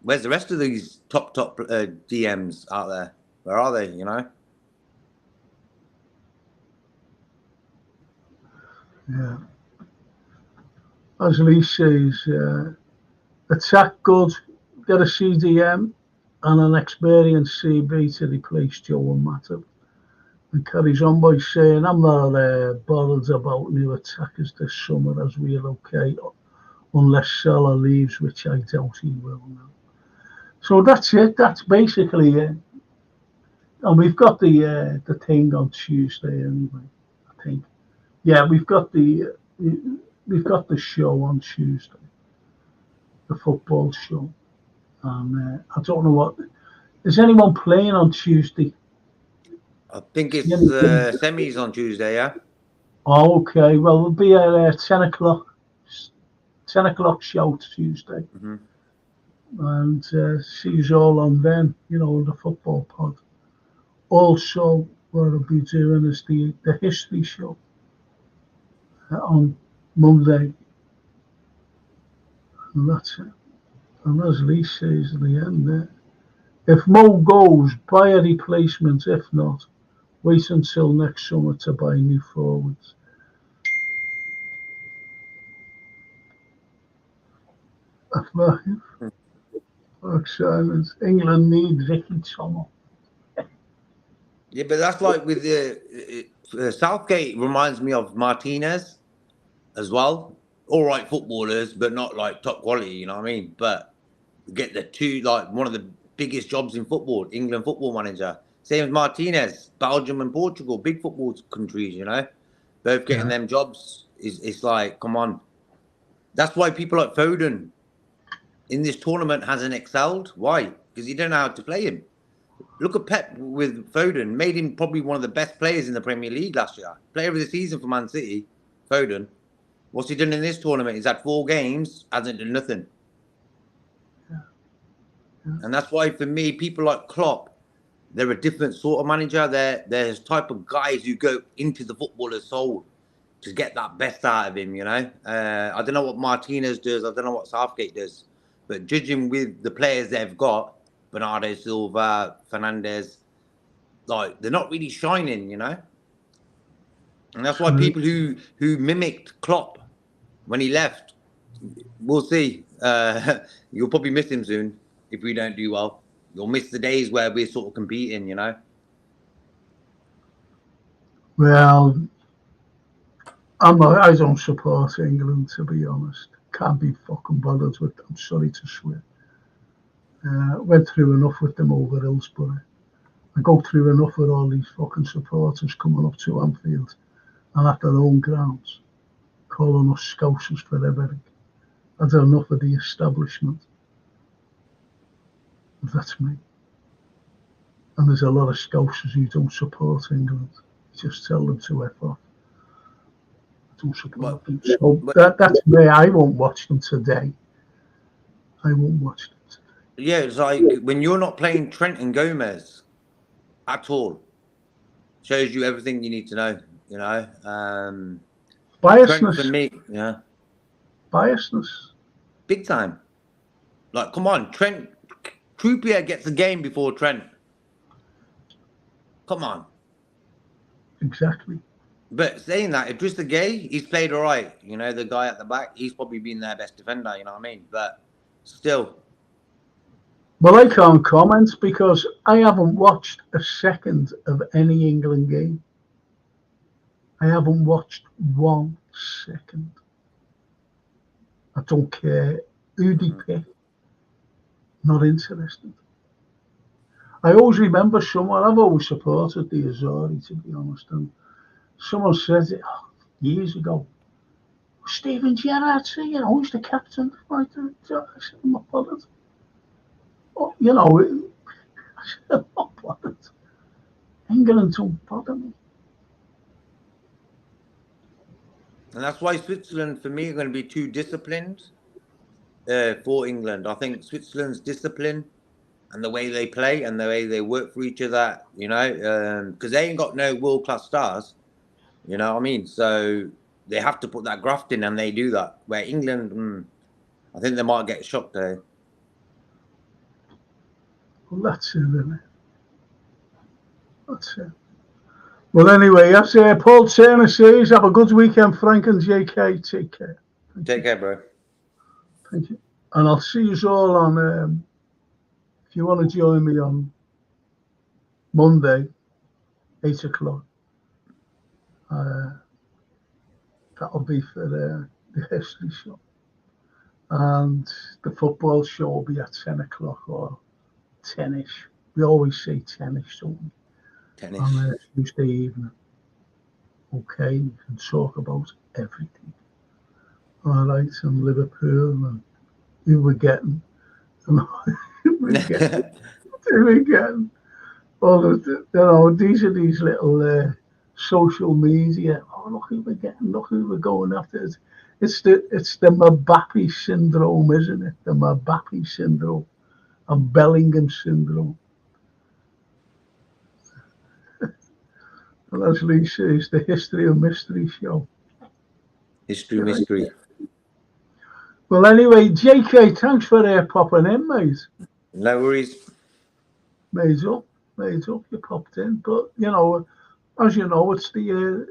rest of these top DMs out there? Where are they? You know. Yeah. As Lee says, attack good, get a CDM and an experienced CB to replace Joe and Matip. And carries on by saying, I'm not bothered about new attackers this summer as we relocate, unless Salah leaves, which I doubt he will now. So that's it. That's basically it. And we've got the thing on Tuesday anyway, I think. Yeah, we've got the show on Tuesday, the football show. And I don't know what is anyone playing on Tuesday. I think it's semis on Tuesday, yeah? Okay, well, it'll be at 10 o'clock. 10 o'clock show Tuesday. Mm-hmm. And see you all on then, on the football pod. Also, what I'll be doing is the history show on Monday. And that's it. And as Lee says at the end there, if Mo goes, buy a replacement. If not, wait until next summer to buy new forwards. Mark Simons, England need Ricky Tomo. Yeah, but that's like with the Southgate reminds me of Martinez as well. All right, footballers, but not like top quality. You know what I mean? But get the two like one of the biggest jobs in football, England football manager. Same as Martinez, Belgium and Portugal, big football countries. Both getting them jobs. It's like, come on. That's why people like Foden in this tournament hasn't excelled. Why? Because he don't know how to play him. Look at Pep with Foden. Made him probably one of the best players in the Premier League last year. Player of the season for Man City, Foden. What's he done in this tournament? He's had 4 games, hasn't done nothing. And that's why, for me, people like Klopp, they're a different sort of manager. There's type of guys who go into the footballer's soul to get that best out of him, I don't know what Martinez does. I don't know what Southgate does. But judging with the players they've got, Bernardo Silva, Fernandes, like, they're not really shining, And that's why people who mimicked Klopp when he left, we'll see. You'll probably miss him soon if we don't do well. You'll miss the days where we're sort of competing, Well, I don't support England, to be honest. Can't be fucking bothered with them. I'm sorry to swear. Went through enough with them over Hillsborough. I go through enough with all these fucking supporters coming up to Anfield and at their own grounds, calling us scousers for everything. I've had enough of the establishment. That's me. And there's a lot of scousers who don't support England. Just tell them to F off. Don't support them. So that's me. I won't watch them today. I won't watch them today. Yeah, it's like when you're not playing Trent and Gomez at all, shows you everything you need to know, Biasness. Trent for me, yeah. Biasness. Big time. Like, come on, Trent. Trippier gets the game before Trent. Come on. Exactly. But saying that, Idrissa Gueye, he's played all right. The guy at the back, he's probably been their best defender, you know what I mean? But still. Well, I can't comment because I haven't watched a second of any England game. I haven't watched 1 second. I don't care who they pick. Not interested. I always remember someone, I've always supported the Azari, to be honest, and someone said it years ago. Steven Gerrard, who's the captain? I said, I'm not bothered. I said, I'm not bothered. England don't bother me. And that's why Switzerland, for me, are going to be too disciplined for England. I think Switzerland's discipline and the way they play and the way they work for each other, because they ain't got no world-class stars, you know what I mean? So they have to put that graft in, and they do that. Where England, I think they might get shocked there. Well, that's it, isn't it? That's it. Well, anyway, as Paul Turner says, have a good weekend, Frank and JK. Take care. Take care, bro. Thank you. And I'll see you all on, if you want to join me on Monday, 8 o'clock. That'll be for the history show. And the football show will be at 10 o'clock or 10-ish. We always say 10-ish, don't we? 10-ish. On Tuesday evening. Okay, we can talk about everything. All right, and Liverpool and who we're getting. Who we're getting. Well, you know, these are these little social media. Oh, look who we're getting. Look who we're going after. It's the Mbappe syndrome, isn't it? The Mbappe syndrome and Bellingham syndrome. And as Lee says, the history of mystery show. History mystery. Well, anyway, JK, thanks for popping in, mate. No worries. Made up, made up. You popped in, but you know, as you know, it's the.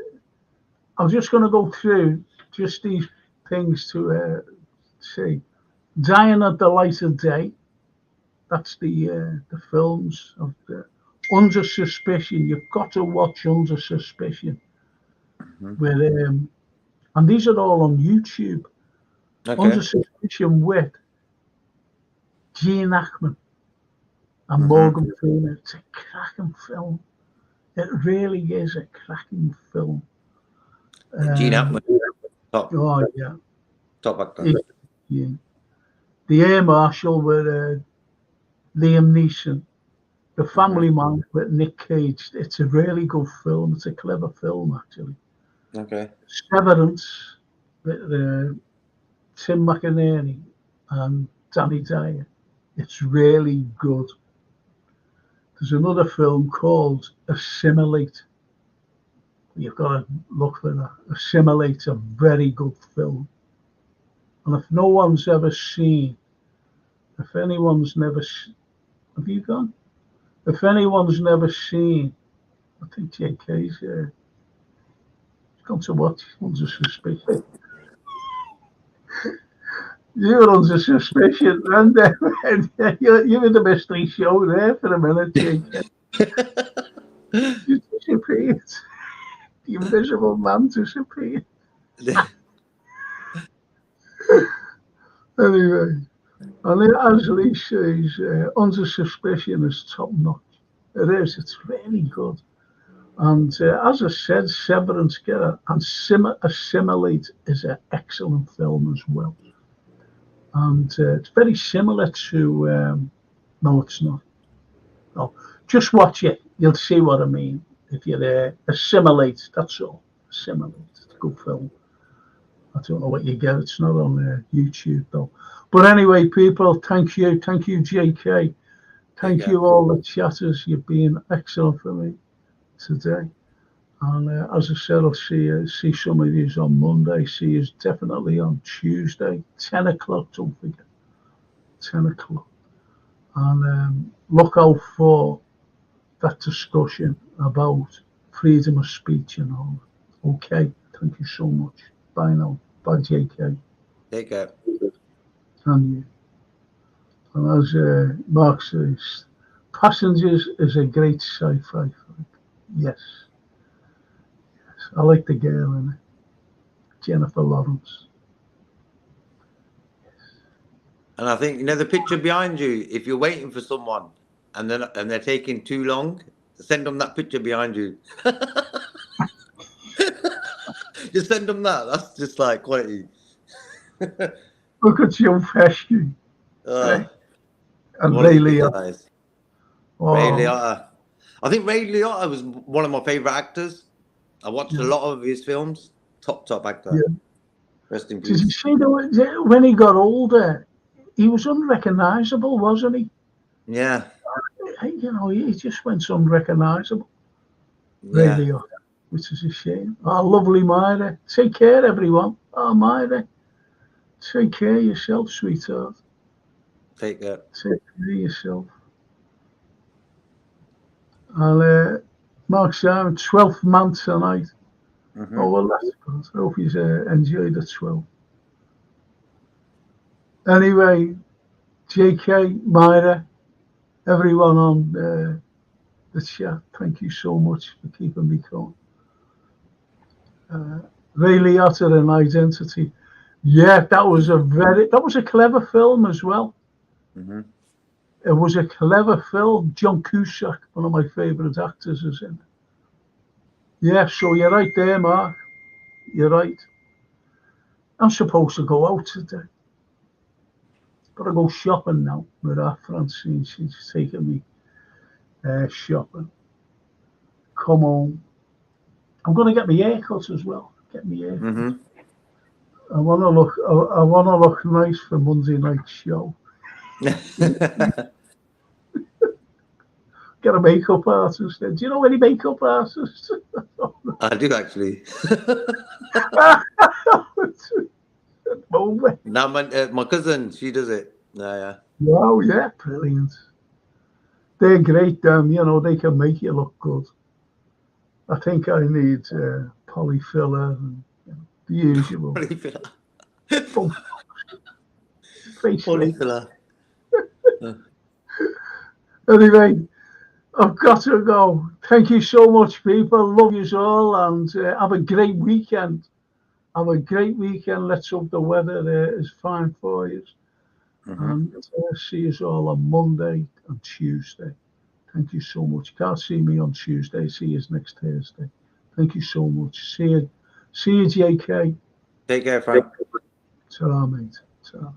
I'm just going to go through just these things to say. Dying at the Light of Day. That's the films of the Under Suspicion. You've got to watch Under Suspicion. Mhm. With and these are all on YouTube. Under Okay. Suspicion with Gene Hackman and Mhm. Morgan Freeman. It's a cracking film. It really is a cracking film. Gene Um, Hackman, top oh yeah, top actor. it, yeah. The Air Marshal with Liam Neeson. The Mhm. Family Man with Nick Cage. It's a really good film. It's a clever film, actually. Okay. Severance with Tim McInerney and Danny Dyer. It's really good. There's another film called Assimilate. You've got to look for that. Assimilate's a very good film. And if no one's ever seen, if anyone's never, have you gone? If anyone's never seen, I think JK's gone to watch Under Suspicion. You were under suspicion, and you were the mystery show there for a minute, JK. You disappeared. The invisible man disappeared. Anyway, and as Lee says, Under Suspicion is top notch. It is. It's really good. And as I said, Severance, get it, and Assimilate is an excellent film as well. And it's very similar to. No, it's not. No, just watch it. You'll see what I mean. If you assimilate, that's all. Assimilate. It's a good film. I don't know what you get. It's not on YouTube though. But anyway, people, thank you. Thank you, JK. Take Thank care. you, all the chatters. You've been excellent for me today. And as I said, I'll see some of you on Monday. See you definitely on Tuesday, 10 o'clock. Don't forget, 10 o'clock. And look out for that discussion about freedom of speech and all. Okay, thank you so much. Bye now. Bye, JK. Take care. And you. And as Mark says, Passengers is a great sci-fi film. Yes. I like the girl in it, Jennifer Lawrence. And I think the picture behind you. If you're waiting for someone and they're taking too long, send them that picture behind you. Just send them that. That's just like quality. Look at Joe Pesci, uh, eh? And Ray Quality Liotta. guys. Ray Oh, Liotta. I think Ray Liotta was one of my favorite actors. I watched a yeah, lot of his films. Top actor. yeah. Rest in Did you peace. see when he got older, he was unrecognizable, wasn't he? Yeah. You know, he just went unrecognizable. Ray Yeah. Liotta, which is a shame. Oh, lovely Myra. Take care, everyone. Oh, Myra, take care of yourself, sweetheart. Take care. Take care of yourself. I'll Mark Simon, 12th man tonight. Oh, Mm-hmm. well, that's good. I hope you enjoyed the 12. Anyway, JK, Myra, everyone on the chat, thank you so much for keeping me calm. Ray Liotta and Identity. Yeah, that was a clever film as well. Mm-hmm. It was a clever film. John Cusack, one of my favourite actors, is in it. Yeah, so you're right there, Mark. You're right. I'm supposed to go out today. Gotta go shopping now with our Francine. She's taking me shopping, come home. I'm going to get my hair cut as well. Get my hair. Mm-hmm. I want to look. I want to look nice for Monday night show. Get a makeup artist. Do you know any makeup artists? I do actually. Now my cousin, she does it. Yeah. Oh yeah, brilliant. They're great. They can make you look good. I think I need polyfiller and the usual. Polyfiller. Anyway, I've got to go. Thank you so much, people. Love you all, and have a great weekend. Have a great weekend. Let's hope the weather is fine for you. Mm-hmm. And see you all on Monday and Tuesday. Thank you so much. Can't see me on Tuesday. See you next Thursday. Thank you so much. See you, JK. Take care, Frank. Ta-ra, mate. Ta-ra.